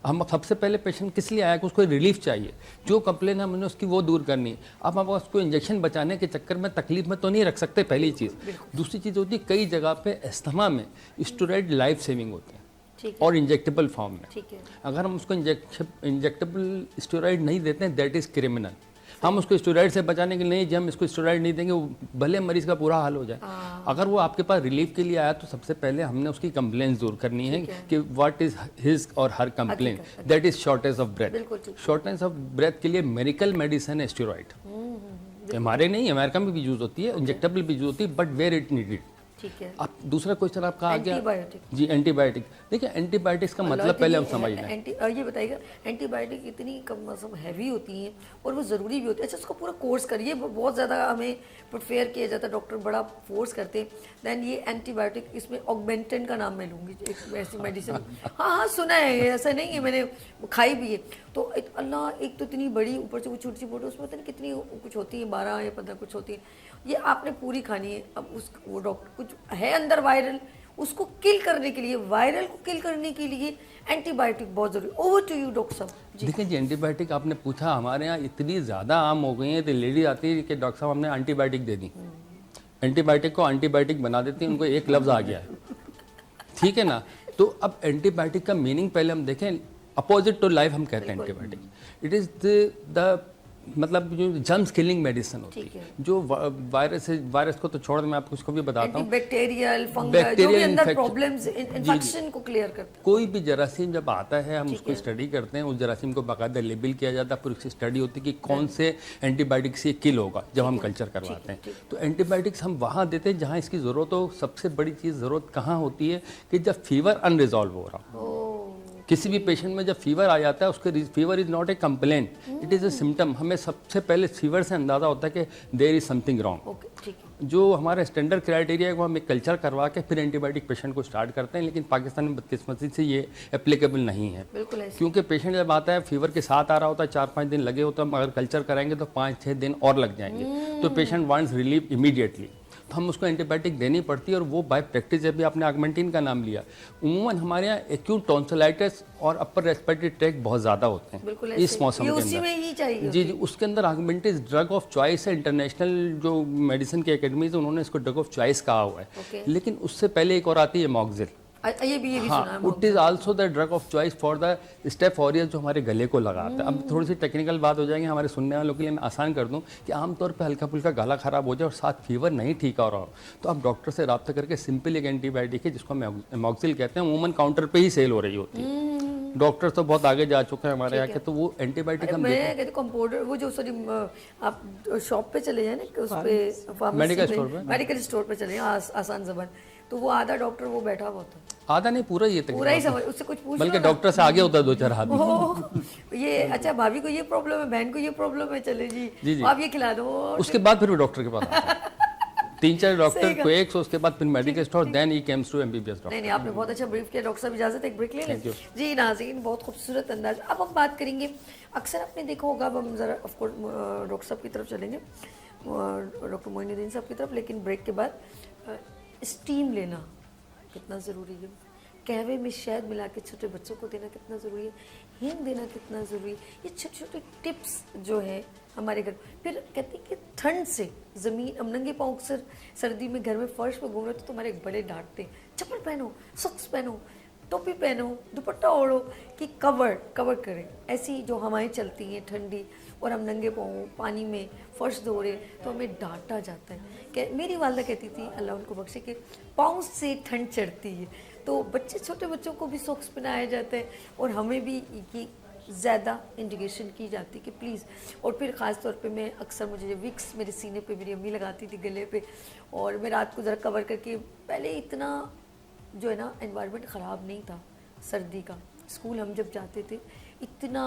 हम सबसे पहले पेशेंट किस लिए आया कि उसको रिलीफ चाहिए, जो कंप्लेन है हमने उसकी वो दूर करनी है। अब हम उसको इंजेक्शन बचाने के चक्कर में तकलीफ में तो नहीं रख सकते, पहली चीज़। दूसरी चीज़ होती है कई जगह पे अस्थमा में स्टेरॉइड लाइफ सेविंग होते हैं और इंजेक्टेबल फॉर्म में। ठीक है, अगर हम उसको इंजेक्टेबल स्टेरॉइड नहीं देते हैं, दैट इज़ क्रिमिनल। हम उसको स्टेरॉइड से बचाने के लिए नहीं, जब हम इसको स्टेरॉइड नहीं देंगे वो भले मरीज का पूरा हाल हो जाए। अगर वो आपके पास रिलीफ के लिए आया तो सबसे पहले हमने उसकी कंप्लेंट्स दूर करनी है कि व्हाट इज हिज और her complaint, that is shortage of breath. Shortage of breath के लिए मेडिकल मेडिसिन है स्टेरॉइड। हमारे नहीं, अमेरिका में भी यूज होती है, इंजेक्टेबल भी यूज होती है, बट वेयर इट नीडेड। ठीक है। आप दूसरा क्वेश्चन आपका आ गया एंटीबायोटिक। जी, एंटीबायोटिक। देखिए एंटीबायोटिक्स का मतलब पहले हम समझना है। ये बताइएगा एंटीबायोटिक इतनी कम हैवी होती हैं और वो ज़रूरी भी होती है। अच्छा उसको पूरा कोर्स करिए, बहुत ज़्यादा हमें प्रिफेयर किया जाता है, डॉक्टर बड़ा फोर्स करते हैं। दैन ये एंटीबायोटिक, इसमें ऑगमेंटन का नाम मैं लूँगी, एक ऐसी मेडिसिन। हाँ हाँ सुना है, ऐसा नहीं है, मैंने खाई भी है। तो अल्लाह, एक तो इतनी बड़ी, ऊपर से वो छोटी सी बोतल, उसमें पता नहीं कितनी कुछ होती है, 12 या 15 कुछ होती है, ये आपने पूरी खानी है। अब वो डॉक्टर कुछ है अंदर वायरल, उसको किल करने के लिए, वायरल को किल करने के लिए एंटीबायोटिक बहुत जरूरी। ओवर टू यू डॉक्टर साहब। देखिए जी, एंटीबायोटिक आपने पूछा, हमारे यहाँ इतनी ज़्यादा आम हो गई है तो लेडी आती है कि डॉक्टर साहब हमने एंटीबायोटिक दे दी, एंटीबायोटिक को एंटीबायोटिक बना देती है, उनको एक लफ्ज़ आ गया है, ठीक है ना। तो अब एंटीबायोटिक का मीनिंग पहले हम देखें। अपोजिट टू लाइफ हम कहते हैं एंटीबायोटिक. इट इज़ द मतलब जो जर्म्स किलिंग मेडिसिन होती ठीक है, है। जो वायरस को तो छोड़, मैं आपको उसको भी बताता हूँ. बैक्टीरियल फंगल जो भी अंदर प्रॉब्लम्स इन्फेक्शन को क्लियर करते हैं. कोई भी जरासीम जब आता है हम उसको स्टडी करते हैं, उस जरासीम को बाकायदा लेबल किया जाता है, फिर उसकी स्टडी होती है कि कौन से एंटीबायोटिक से किल होगा जब हम कल्चर करवाते हैं. तो एंटीबायोटिक्स हम वहाँ देते हैं जहाँ इसकी ज़रूरत हो. सबसे बड़ी चीज़ ज़रूरत कहाँ होती है कि जब फीवर अनरिजॉल्व हो रहा हो. किसी भी पेशेंट में जब फीवर आ जाता है, उसके fever is not a complaint, it is a symptom. हमें सबसे पहले फीवर से अंदाज़ा होता है कि there is something wrong. Okay, ठीक है. जो हमारा स्टैंडर्ड क्राइटेरिया है वो हम एक कल्चर करवा के फिर एंटीबायोटिक पेशेंट को स्टार्ट करते हैं, लेकिन पाकिस्तान में बदकिस्मती से ये एप्लीकेबल नहीं है. बिल्कुल ऐसे. क्योंकि पेशेंट जब आता है फीवर के साथ आ रहा होता है, 4-5 दिन लगे होते हैं, अगर कल्चर कराएंगे तो 5-6 दिन और लग जाएंगे. तो पेशेंट वांट्स रिलीफ इमीडिएटली, तो हम उसको एंटीबायोटिक देनी पड़ती है. और वो बाय प्रैक्टिस, अभी आपने ऑगमेंटिन का नाम लिया, उमूमन हमारे यहाँ एक्यूट टॉन्सिलाइटिस और अपर रेस्पिरेटरी ट्रैक्ट बहुत ज़्यादा होते बिल्कुल हैं ऐसे. इस मौसम ये के उसी अंदर. में ही चाहिए. जी, उसके अंदर ऑगमेंटिन ड्रग ऑफ चॉइस है. इंटरनेशनल जो मेडिसिन की एकेडमीज उन्होंने इसको ड्रग ऑफ चॉइस कहा हुआ है. Okay. लेकिन उससे पहले एक और आती है मॉक्सिल. ये भी सुना है. हाँ, it is also the drug of choice for the staph aureus जो हमारे गले को लगाता है. अब थोड़ी सी टेक्निकल बात हो जाएगी, हमारे सुनने वालों के लिए मैं आसान कर दूं कि आमतौर पे हल्का फुल्का गला खराब हो जाए और साथ फीवर नहीं ठीक हो रहा हो, तो आप डॉक्टर से रब्ता करके सिंपल एक एंटीबायोटिक है जिसको हम एमॉक्सिल कहते हैं, अमूमन काउंटर पे ही सेल हो रही होती है. डॉक्टर तो बहुत आगे जा चुके हैं हमारे यहाँ के, तो वो एंटीबायोटिक हम मैं कहती कंपाउंडर वो जो सॉरी आप शॉप पे चले जाए ना, उस पे मेडिकल स्टोर पे चले जाए, आसान जबान, तो वो आधा डॉक्टर वो बैठा हुआ होता है. आधा नहीं पूरा ये पूरा ही समझ, उससे कुछ पूछ बल्कि लो ना. डॉक्टर से आगे होता है 2-4 आदमी. ओह, ये अच्छा भाभी को ये प्रॉब्लम है, बहन को ये प्रॉब्लम है, चले जी आप ये खिला दो. उसके बाद फिर वो डॉक्टर के पास आता है. 3-4 डॉक्टर को एक, उसके बाद फिर medical store, then he comes to MBBS doctor. नहीं, आपने बहुत अच्छा ब्रीफ किया. डॉक्टर साहब इजाजत, एक ब्रेक ले लें. जी नाज़रीन, बहुत खूबसूरत अंदाज. अब हम बात करेंगे, अक्सर आपने देखा होगा, अब हम ज़रा ऑफ कोर्स डॉक्टर साहब की तरफ चलेंगे, डॉक्टर मोइनुद्दीन साहब की तरफ, लेकिन ब्रेक के बाद स्टीम लेना कितना ज़रूरी है, कहवे में शहद मिला के छोटे बच्चों को देना कितना ज़रूरी है, हींग देना कितना ज़रूरी है. ये छोटे छोटे टिप्स जो है हमारे घर. फिर कहते हैं कि ठंड से ज़मीन, हम नंगे पाँव अक्सर सर्दी में घर में फर्श पे घूम रहे तो तुम्हारे बड़े डांटते हैं, चप्पल पहनो, सॉक्स पहनो, टोपी पहनो, दुपट्टा ओढ़ो, कि कवर करें. ऐसी जो हवाएं चलती हैं ठंडी और हम नंगे पाँव पानी में फर्श धो रहे तो हमें डांटा जाता है. मेरी वालदा कहती थी, अल्लाह उनको बख्शे, कि पाँव से ठंड चढ़ती है. तो छोटे बच्चों को भी सॉक्स पहनाया जाता है और हमें भी ये ज़्यादा इंडिकेशन की जाती कि प्लीज़. और फिर ख़ास तौर पे मैं अक्सर, मुझे विक्स मेरे सीने पे मेरी अम्मी लगाती थी गले पे, और मैं रात को ज़रा कवर करके. पहले इतना जो है ना एनवायरनमेंट ख़राब नहीं था सर्दी का. स्कूल हम जब जाते थे इतना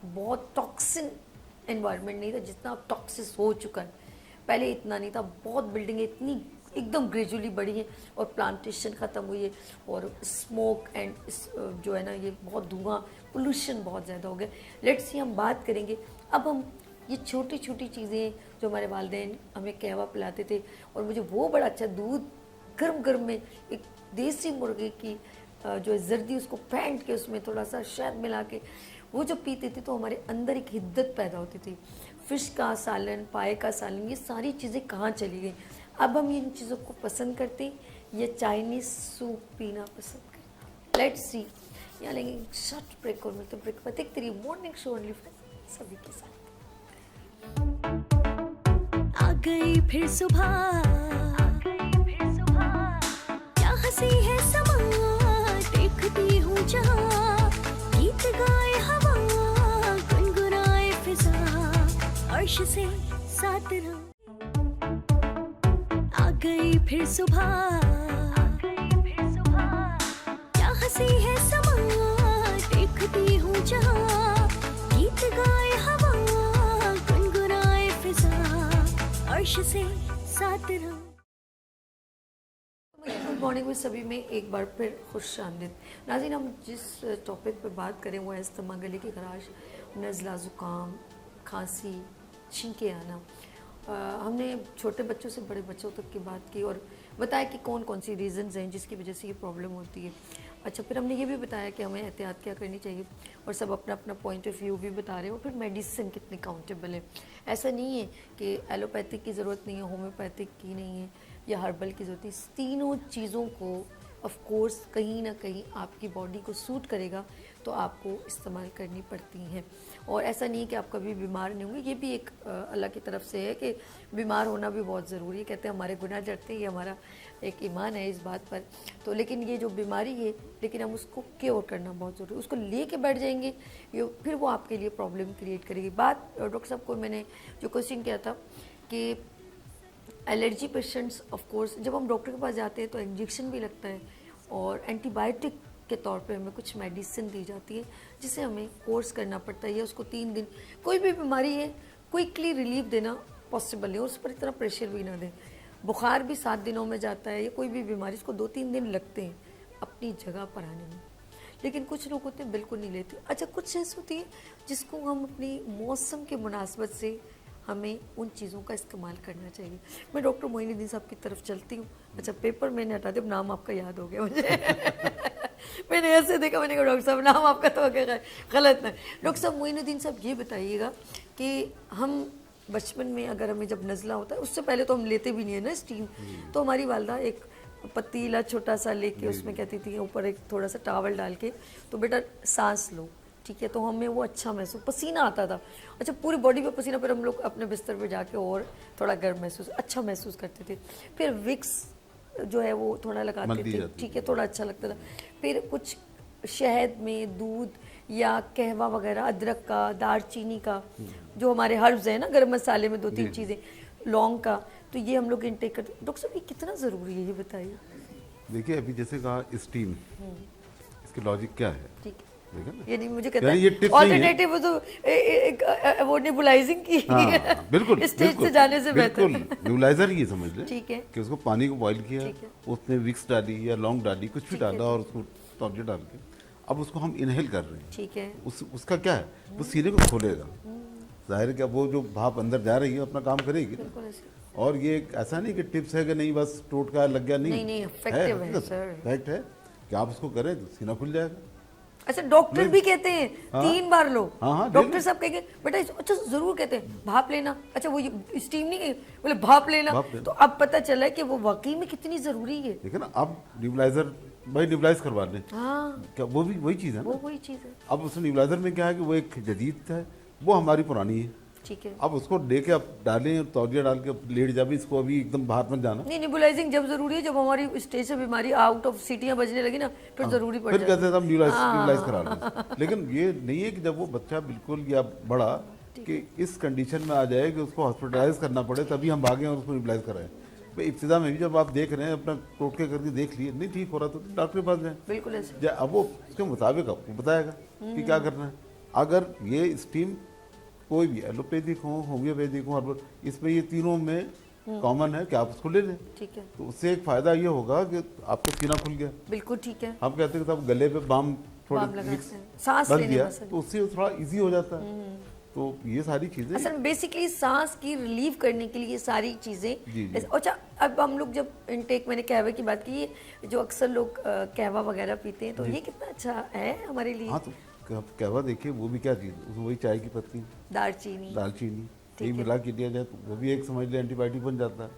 बहुत टॉक्सिन एनवायरनमेंट नहीं था जितना अब टॉक्सिस हो चुका है. पहले इतना नहीं था. बहुत बिल्डिंगें इतनी एकदम ग्रेजुअली बढ़ी हैं और प्लांटेशन ख़त्म हुई है और स्मोक एंड जो है ना ये बहुत धुआं, पोल्यूशन बहुत ज़्यादा हो गया. लेट्स सी, हम बात करेंगे अब हम ये छोटी छोटी चीज़ें जो हमारे वालिदैन हमें कहवा पिलाते थे. और मुझे वो बड़ा अच्छा दूध गर्म में एक देसी मुर्गे की जो है जर्दी, उसको फेंट के उसमें थोड़ा सा शहद मिला के वो जो पीते थे तो हमारे अंदर एक हिद्दत पैदा होती थी. फ़िश का सालन, पाए का सालन, ये सारी चीज़ें कहाँ चली गई. अब हम इन चीज़ों को पसंद करते हैं या चाइनीज़ सूप पीना पसंद करते. Let's see. यहाँ लेंगे शॉर्ट ब्रेक और मिलते ब्रेक पर देखते रहिए मॉर्निंग शो ओनली फॉर सभी के साथ. आ गई फिर सुबह, क्या हंसी है समा, देखती हूँ जहाँ, गीत गाए हवा, गुनगुनाए फिजा, अर्श से साथ रहो. आ गई फिर सुबह, क्या हंसी है समा, देखती हूँ जहाँ, गीत गाए हवा, गुनगुनाए फिजा, अर्श से साथ रहो. गुड मॉर्निंग में सभी में एक बार फिर खुश आमदीद. नाज़रीन, हम जिस टॉपिक पर बात करें वो है अस्थमा, गले की खराश, नज़ला, ज़ुकाम, खांसी, छींके आना. हमने छोटे बच्चों से बड़े बच्चों तक की बात की और बताया कि कौन कौन सी रीज़न्स हैं जिसकी वजह से ये प्रॉब्लम होती है. अच्छा, फिर हमने ये भी बताया कि हमें एहतियात क्या करनी चाहिए और सब अपना अपना पॉइंट ऑफ व्यू भी बता रहे हो. फिर मेडिसिन कितनी काउंटेबल है. ऐसा नहीं है कि एलोपैथिक की ज़रूरत नहीं है, होम्योपैथिक की नहीं है या हर्बल की ज़रूरत है. तीनों चीज़ों को ऑफ कोर्स कहीं ना कहीं आपकी बॉडी को सूट करेगा तो आपको इस्तेमाल करनी पड़ती हैं। और ऐसा नहीं है कि आप कभी बीमार नहीं होंगे, ये भी एक अल्लाह की तरफ से है कि बीमार होना भी बहुत ज़रूरी है। कहते हैं हमारे गुनाह जड़ते हैं, ये हमारा एक ईमान है इस बात पर। तो लेकिन ये जो बीमारी है, लेकिन हम उसको क्योर करना बहुत ज़रूरी है। उसको ले के बैठ जाएंगे ये फिर वो आपके लिए प्रॉब्लम क्रिएट करेगी। बात डॉक्टर साहब को मैंने जो क्वेश्चन किया था कि एलर्जी पेशेंट्स ऑफ कोर्स जब हम डॉक्टर के पास जाते हैं तो इंजेक्शन भी लगता है और एंटीबायोटिक के तौर पे हमें कुछ मेडिसिन दी जाती है जिसे हमें कोर्स करना पड़ता है। उसको 3 दिन, कोई भी बीमारी है क्विकली रिलीफ देना पॉसिबल है और उस पर इतना प्रेशर भी ना दें। बुखार भी 7 दिनों में जाता है, या कोई भी बीमारी उसको 2-3 दिन लगते हैं अपनी जगह पर आने में, लेकिन कुछ लोग होते हैं बिल्कुल नहीं लेते। अच्छा, कुछ ऐसी होती है जिसको हम अपनी मौसम के मुनासबत से हमें उन चीज़ों का इस्तेमाल करना चाहिए। मैं डॉक्टर मोइनुद्दीन साहब की तरफ चलती हूँ। अच्छा, पेपर मैंने हटा दिया, नाम आपका याद हो गया मुझे मैंने ऐसे देखा, मैंने कहा डॉक्टर साहब नाम आपका तो हो गया गलत ना। डॉक्टर साहब मोइनुद्दीन साहब ये बताइएगा कि हम बचपन में अगर हमें जब नज़ला होता है उससे पहले तो हम लेते भी नहीं है ना स्टीम, तो हमारी वालदा एक पतीला छोटा सा लेके उसमें कहती थी ऊपर एक थोड़ा सा टावल डाल के, तो बेटा सांस लो, ठीक है। तो हमें वो अच्छा महसूस, पसीना आता था, अच्छा पूरी बॉडी पे पसीना, फिर हम लोग अपने बिस्तर पे जाके और थोड़ा गर्म महसूस, अच्छा महसूस करते थे। फिर विक्स जो है वो थोड़ा लगाते थे, ठीक है, थोड़ा अच्छा लगता था। फिर कुछ शहद में दूध या कहवा वगैरह, अदरक का, दालचीनी का, जो हमारे हर्ब्स हैं ना गरम मसाले में 2-3 चीज़ें, लौंग का, तो ये हम लोग इंटेक करते। डॉक्टर साहब ये कितना ज़रूरी है ये बताइए। देखिए अभी जैसे कहा स्टीम, इसकी लॉजिक क्या है? ठीक है, ठीक है ना? यानी मुझे कहता यानी ये है टिप्स नहीं है। ऑल्टरनेटिव तो वो नेबुलाइजिंग की हाँ, बिल्कुल स्टेज बिल्कुल, से जाने से बेहतर। बिल्कुल न्यूलाइजर ये समझ ले ठीक है। कि उसको पानी को बॉईल किया, ठीक है। उसमें विक्स डाली या लौंग डाली, कुछ भी ठीक है, डाला और उसको तौलिया डाल के अब उसको हम इनहेल कर रहे हैं। ठीक है। उसका क्या है, वो सीने को खोलेगा, जाहिर है क्या वो जो भाप अंदर जा रही है अपना काम करेगी। बिल्कुल ऐसे। और ये ऐसा नहीं कि टिप्स है कि नहीं बस टोटका लग गया, नहीं नहीं, effective है, sir। फैक्ट है कि आप उसको करें तो सीना खुल जाएगा। अच्छा, डॉक्टर भी कहते हैं 3 बार लो। हाँ, डॉक्टर साहब कहेंगे बेटा अच्छा जरूर कहते हैं भाप लेना। अच्छा, वो स्टीम नहीं, बोले भाप लेना। तो अब पता चला है कि वो वाकई में कितनी जरूरी है। ठीक है ना, अब न्यूबलाइजर भाई न्यूबलाइज करवा लें, हाँ, क्या वो भी वही चीज़ है वो ना। वही चीज़ है। अब उस न्यूबलाइजर में क्या है कि वो एक जदीद है, वो हमारी पुरानी है। ठीक है। अब उसको लेके आप डालें और तौलिया डाल के लेट जाए, इसको अभी एकदम बाहर मत जाना। नहीं, नेबुलाइजिंग जब जरूरी है, जब हमारी स्टेज से बीमारी आउट ऑफ सीटियां बजने लगी ना, फिर जरूरी पड़ फिर जाती है। कहते हैं हम न्यूबलाइज करा लें। लेकिन ये नहीं है कि जब वो बच्चा बिल्कुल या बड़ा कि इस कंडीशन में आ जाए कि उसको हॉस्पिटलाइज करना पड़े तभी हम भागें और उसको न्यूबलाइज कराएं। भाई इब्तिदा में भी जब आप देख रहे हैं अपना टोटके करके देख लिए, नहीं ठीक हो रहा तो डॉक्टर के पास जाएं। बिल्कुल ऐसे। अब वो उसके मुताबिक आपको बताएगा कि क्या करना है। अगर ये स्टीम कोई भी एलोपैथिक हो, होम्योपैथिक हो, हर्बल, इसमें ये तीनों में कॉमन है कि आप उसको ले लें। ठीक है। तो उससे एक फायदा ये होगा कि आपको सीना खुल गया। बिल्कुल ठीक है। हम कहते हैं कि साहब गले पे बाम थोड़े बाम लगाते मिक्स हैं, सांस बन लेने गया में असर। तो उससे थोड़ा इजी हो जाता है। तो ये सारी चीजें असल बेसिकली सांस की रिलीव करने के लिए ये सारी चीज़ें। जी। अच्छा, अब हम लोग जब इनटेक, मैंने कहवे की बात की, जो अक्सर लोग कहवा वगैरह पीते हैं, तो ये कितना अच्छा है हमारे लिए। हाँ, तो कहवा देखिए वो भी क्या चीज़, उसमें वही चाय की पत्ती, दालचीनी। दालचीनी ये मिला के दिया जाए तो वो भी एक समझ ले एंटीबायोटिक बन जाता है।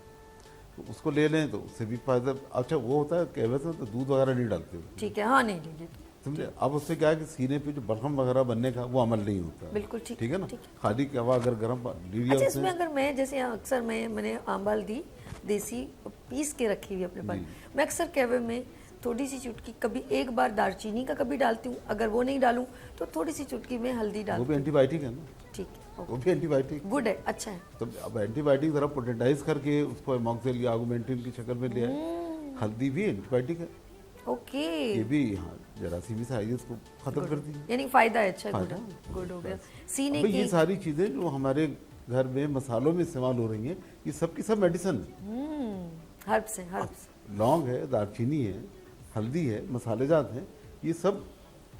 तो उसको ले लें तो उससे भी फायदा। अच्छा, वो होता है कहवे से तो दूध वगैरह नहीं डालते हो, ठीक है। हाँ, नहीं नहीं, समझे। अब उससे क्या है कि सीने पे जो बलगम वगैरह बनने का वो अमल नहीं होता। बिल्कुल ठीक। ठीक है ना, ठीक है। खाली कहवा अगर गर्म ली लिया अच्छा, उसने। इसमें अगर मैं जैसे अक्सर मैंने आंबाल दी देसी पीस के रखी हुई अपने पास, मैं अक्सर कहवे में थोड़ी सी चुटकी, कभी एक बार दालचीनी का कभी डालती हूँ, अगर वो नहीं डालूँ तो थोड़ी सी चुटकी में हल्दी वो डालती भी हूँ। एंटीबायोटिक है ना, ठीक है, वो भी एंटीबायोटिक। गुड है, अच्छा है। तो अब एंटीबायोटिक जरा पोटेंटाइज करके उसको एमॉक्सिल या आगुमेंटिन की शक्ल में ले आए। हल्दी भी एंटीबायोटिक है, ओके। ये भी हाँ जरासीमी है इसको खत्म करती है। यानी फायदा है। अच्छा, फायदा। गुड हो गया। सीने भाई की ये सारी चीजें जो हमारे घर में मसालों में इस्तेमाल हो रही हैं, ये सब की सब मेडिसिन है। हर्ब्स हैं, हर्ब्स। लौंग है, दालचीनी है, हल्दी है, मसालेजात हैं, ये सब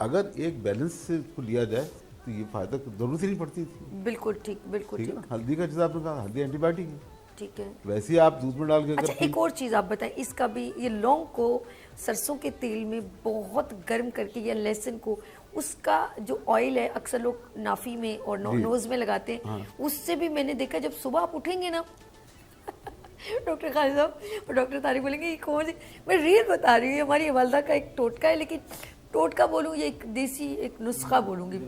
अगर एक बैलेंस से इसको लिया जाए तो ये फायदा जरूरत ही नहीं पड़ती थी। बिल्कुल ठीक, बिल्कुल ठीक है ठीक। ना, हल्दी का जैसे आपने कहा हल्दी एंटीबायोटिक है, ठीक है। वैसे ही आप दूध में डाल के अच्छा, अगर एक और चीज़ आप बताएं, इसका भी, ये लौंग को सरसों के तेल में बहुत गर्म करके, या लहसुन को, उसका जो ऑयल है अक्सर लोग नाफी में और नोज में लगाते हैं। उससे भी मैंने देखा जब सुबह आप उठेंगे ना डॉक्टर खालिद साहब और डॉक्टर तारिक बोलेंगे ये कौन सी, मैं रियल बता रही हूँ, ये हमारी वालदा का एक टोटका है, लेकिन टोटका बोलूँ ये एक देसी एक नुस्खा बोलूँगी,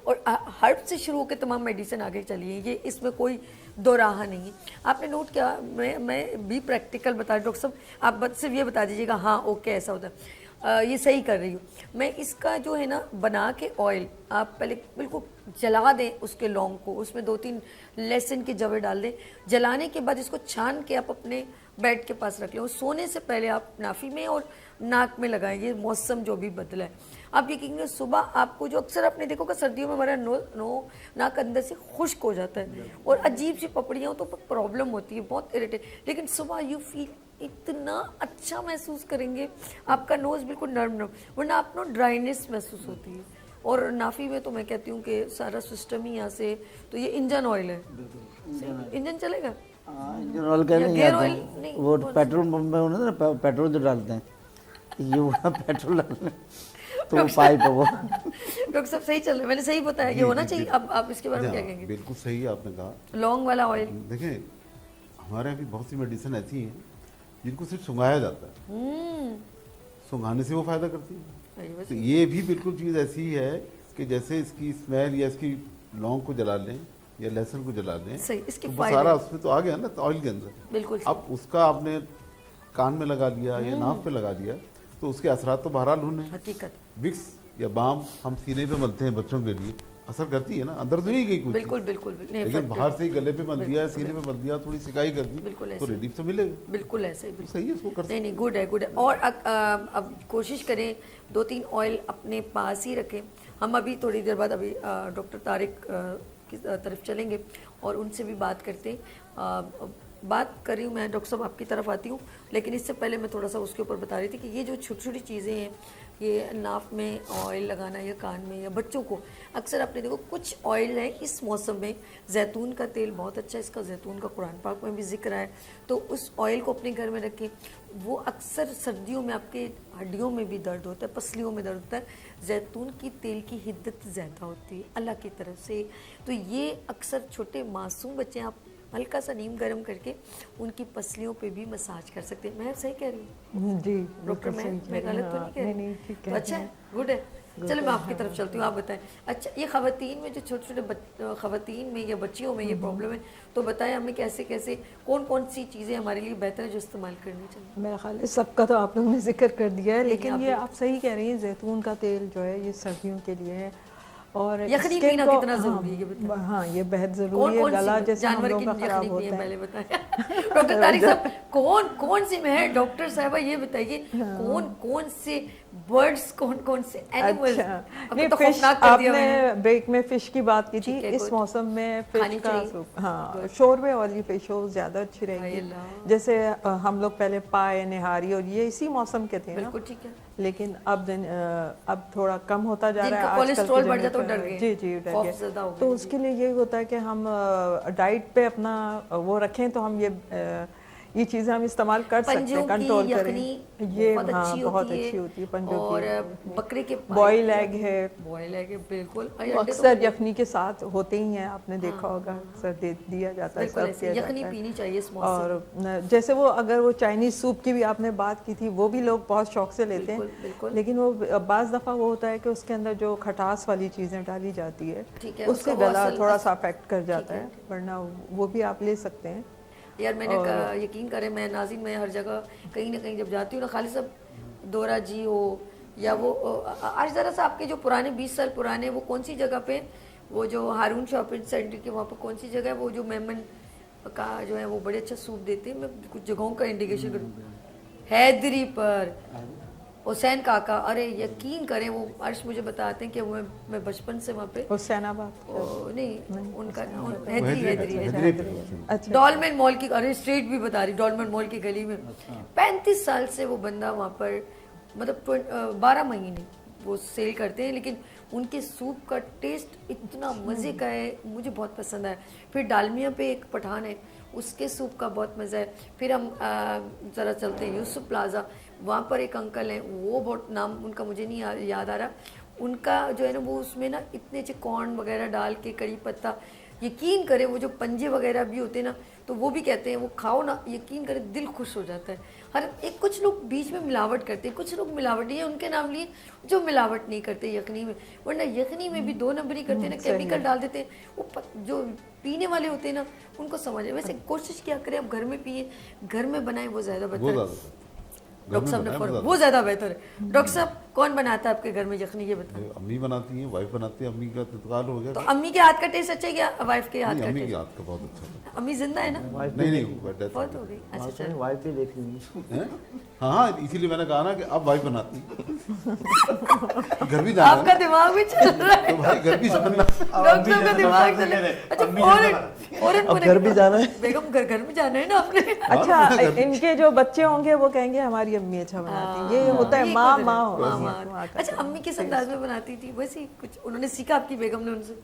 और हर्ब से शुरू होकर तमाम मेडिसिन आगे चली है, ये इसमें कोई दो राह नहीं है। आपने नोट किया, मैं भी प्रैक्टिकल बता रही हूँ डॉक्टर साहब, आप बस सिर्फ ये बता दीजिएगा हाँ ओके ऐसा होता है, ये सही कर रही हूँ मैं। इसका जो है ना बना के ऑयल आप पहले बिल्कुल जला दें उसके लौंग को, उसमें 2-3 लहसुन के जवे डाल दें, जलाने के बाद इसको छान के आप अपने बेड के पास रख लें, और सोने से पहले आप नाफी में और नाक में लगाएं, ये मौसम जो भी बदला है। आप यकीन करें सुबह आपको जो अक्सर आपने देखोगा सर्दियों में हमारा नाक अंदर से खुश्क हो जाता है और अजीब सी पपड़ियाँ तो प्रॉब्लम होती है, बहुत इरिटेट, लेकिन सुबह यू फील इतना अच्छा महसूस करेंगे, आपका नोज़ बिल्कुल नर्म नर्म, वरना आप नो ड्राइनेस महसूस होती है। और नाफी में तो मैं कहती हूँ कि सारा सिस्टम ही यहाँ से, तो ये इंजन ऑयल है, इंजन चलेगा, इंजन ऑयल का नहीं गियर आता ऑयल है। नहीं, वो पेट्रोल पंप में होना ना, पेट्रोल जो डालते हैं, ये वाला पेट्रोल डालते हैं, तो वो पाइप है वो। डॉक्टर साहब सही चल रहा है, मैंने सही बताया, ये होना चाहिए। अब आप इसके बारे में क्या कहेंगे? बिल्कुल सही आपने कहा। लौंग वाला ऑयल, देखें हमारे यहाँ भी बहुत सी मेडिसिन ऐसी हैं जिनको सिर्फ सुंघाया जाता है, सुंघाने से वो फायदा करती है। तो ये भी बिल्कुल चीज़ ऐसी है कि जैसे इसकी स्मेल या इसकी लौंग को जला लें या लहसुन को जला लें, सही, इसके तो वो फायदे सारा उसमें तो आ गया ना ऑयल के अंदर। बिल्कुल अब उसका आपने कान में लगा लिया या नाक पे लगा लिया तो उसके असरात तो बहरहाल होने। हकीकत, विक्स या बाम हम सीने पे मलते हैं बच्चों के लिए, असर करती है ना, अंदर तो नहीं गई कुछ, बिल्कुल बिल्कुल नहीं, लेकिन बाहर से ही गले पे मल दिया, सीने पे मल दिया, थोड़ी सिकाई कर बिल्कुल दी ऐसे। तो रिलीफ तो मिलेगा। बिल्कुल ऐसे ही, बिल्कुल सही है, इसको कर नहीं नहीं, गुड है गुड है। और अब कोशिश करें 2-3 ऑयल अपने पास ही रखें। हम अभी थोड़ी देर बाद अभी डॉक्टर तारिक की तरफ चलेंगे और उनसे भी बात करते हैं। बात कर रही हूँ मैं, डॉक्टर साहब आपकी तरफ आती हूँ, लेकिन इससे पहले मैं थोड़ा सा उसके ऊपर बता रही थी कि ये जो छोटी छोटी चीज़ें हैं, ये नाक में ऑयल लगाना या कान में, या बच्चों को अक्सर आपने देखो कुछ ऑयल है इस मौसम में, जैतून का तेल बहुत अच्छा है, इसका जैतून का कुरान पाक में भी जिक्र है, तो उस ऑयल को अपने घर में रखें। वो अक्सर सर्दियों में आपके हड्डियों में भी दर्द होता है, पसलियों में दर्द होता है, जैतून की तेल की हिद्दत ज़्यादा होती है अल्लाह की तरफ से, तो ये अक्सर छोटे मासूम बच्चे आप हल्का सा नीम गर्म करके उनकी पसलियों पे भी मसाज कर सकते हैं। मैं सही कह रही हूँ जी डॉक्टर? मैं गलत तो नहीं कह रही? नहीं, ठीक तो है। अच्छा है, गुड है। चलो मैं आपकी तरफ चलती हूँ, आप बताएं। अच्छा, ये ख़वातीन में जो छोटे छोटे ख़वातीन में या बच्चियों में ये प्रॉब्लम है, तो बताएं हमें कैसे कैसे कौन कौन सी चीज़ें हमारे लिए बेहतर है जो इस्तेमाल करनी चाहिए? मेरा ख्याल है सबका तो आप लोगों ने जिक्र कर दिया है, नहीं, लेकिन आप ये भी- आप सही कह रही हैं, जैतून का तेल जो है ये सर्दियों के लिए है। और यखनी skin पीना को- कितना ज़रूरी है ये बताएं। हाँ, ये बेहद कौन ज़रूरी है, कौन गला सी जैसे हम जानवर लोगों की का खराब यखनी पिए होता है। पहले बताएं। डॉक्टर तारिक साहब कौन कौन सी में है, डॉक्टर साहबा ये बताइए कौन कौन से बर्ड्स, कौन कौन से एनिमल्स? अच्छा, अब नहीं तो फिश, खौफनाक कर दिया मैंने। आपने ब्रेक में फिश की बात की थी, ठीक है, इस good. मौसम में खानी फिश का चाहिए। सूप, हाँ शोरबे वाली फिश हो ज़्यादा अच्छी हाय रहेगी। अल्लाह। जैसे हम लोग पहले पाए, निहारी और ये इसी मौसम के थे ना, बिल्कुल ठीक है। लेकिन अब थोड़ा कम होता जा रहा है जिनका आजकल कोलेस्ट्रॉल की बढ़ जगह जाता है, पे। डर गए। जी जी डर खौफ गए। ज़्यादा हो तो गए। उसके लिए यही होता है कि हम डाइट पे अपना वो रखें, तो हम ये चीज़ें हम इस्तेमाल कर सकते पंजों हैं, की कंट्रोल करें। यखनी ये बहुत हाँ अच्छी बहुत होती अच्छी होती है पंजों और की। बकरे के बॉयल एग है, बॉयल एग है, बिल्कुल। वो अंडे तो अक्सर यखनी के साथ होते ही हैं, आपने देखा होगा अक्सर दिया जाता है, बिल्कुल सर्व ऐसे किया यखनी जाता है। पीनी चाहिए इस मौसम। और जैसे वो अगर वो चाइनीज सूप की भी आपने बात की थी, वो भी लोग बहुत शौक से लेते बिल्कुल, हैं, बिल्कुल। लेकिन वो बाज़ दफ़ा वो होता है कि उसके अंदर जो खटास वाली चीज़ें डाली जाती है, ठीक है, उससे उसका वो गला असल- थोड़ा सा अफेक्ट कर जाता है, है, वरना वो भी आप ले सकते हैं। यार मैंने यकीन करें, मैं नाज़रीन में हर जगह कहीं ना कहीं जब जाती हूँ ना, खाली सब दोरा जी हो या वो आज ज़रा सा आपके जो पुराने 20 साल पुराने, वो कौन सी जगह पे, वो जो हारून शॉपिंग सेंटर के वहाँ पर कौन सी जगह है, वो जो मेमन का जो है वो बड़े अच्छा सूप देते हैं। मैं कुछ जगहों का इंडिकेशन करूँ, हैदरी पर हुसैन काका, अरे यकीन करें वो अर्श मुझे बताते हैं कि मैं बचपन से वहाँ पे हुसैनाबाद, नहीं उनका हैदरी हैदरी अच्छा डॉलमेन मॉल की, अरे स्ट्रीट भी बता रही, डॉलमेन मॉल की गली में 35 साल से वो बंदा वहाँ पर, मतलब 12 महीने वो सेल करते हैं, लेकिन उनके सूप का टेस्ट इतना मज़े का है, मुझे बहुत पसंद आया। फिर डालमिया पे एक पठान है, उसके सूप का बहुत मज़ा है। फिर हम ज़रा चलते हैं यूसुफ प्लाजा, वहाँ पर एक अंकल हैं, वो बहुत नाम उनका मुझे नहीं याद आ रहा, उनका जो है ना वो उसमें ना इतने अच्छे कॉर्न वगैरह डाल के, कड़ी पत्ता, यकीन करें वो जो पंजे वगैरह भी होते हैं ना, तो वो भी कहते हैं वो खाओ ना, यकीन करें दिल खुश हो जाता है। हर एक कुछ लोग बीच में मिलावट करते हैं, कुछ लोग मिलावट नहीं है उनके नाम लिए जो मिलावट नहीं करते यखनी में, वरना यखनी में भी 2 नंबरी करते हैं ना, केमिकल डाल देते हैं। वो जो पीने वाले होते हैं ना उनको समझ है। वैसे कोशिश क्या करें आप घर में पिए, घर में बनाएं, वो ज़्यादा वो बेहतर है। ज़्यादा डॉक्टर साहब ने वो ज़्यादा बेहतर है। डॉक्टर साहब कौन बनाता है आपके घर में यखनी, ये बताओ। अम्मी बनाती हैं, वाइफ बनाती है, अम्मी का इंतकाल हो गया। तो अम्मी के हाथ का टेस्ट अच्छा है क्या वाइफ के हाथ नहीं, का अम्मी के टेस्ट? हाथ का बहुत अच्छा था। अम्मी जिंदा है ना? नहीं वो डेथ बहुत हो गई। अच्छा अच्छा। वाइफ भी देख ली हैं? हाँ इसीलिए मैंने कहा ना कि अब वाइफ बनाती घर भी जाना है आपका दिमाग भी चल रहा है, तो भाई घर भी जाना। डॉक्टर साहब का दिमाग चल रहा है। अच्छा फौरन अब घर भी जाना है। बेगम घर में जाना है ना आपने। अच्छा इनके जो बच्चे होंगे वो कहेंगे हमारी अम्मी अच्छा बनाती है, ये होता है, ये माँ होता है, माँ माँ। अच्छा अम्मी किस अंदाज में बनाती थी, वैसे ही कुछ उन्होंने सीखा आपकी बेगम ने उनसे?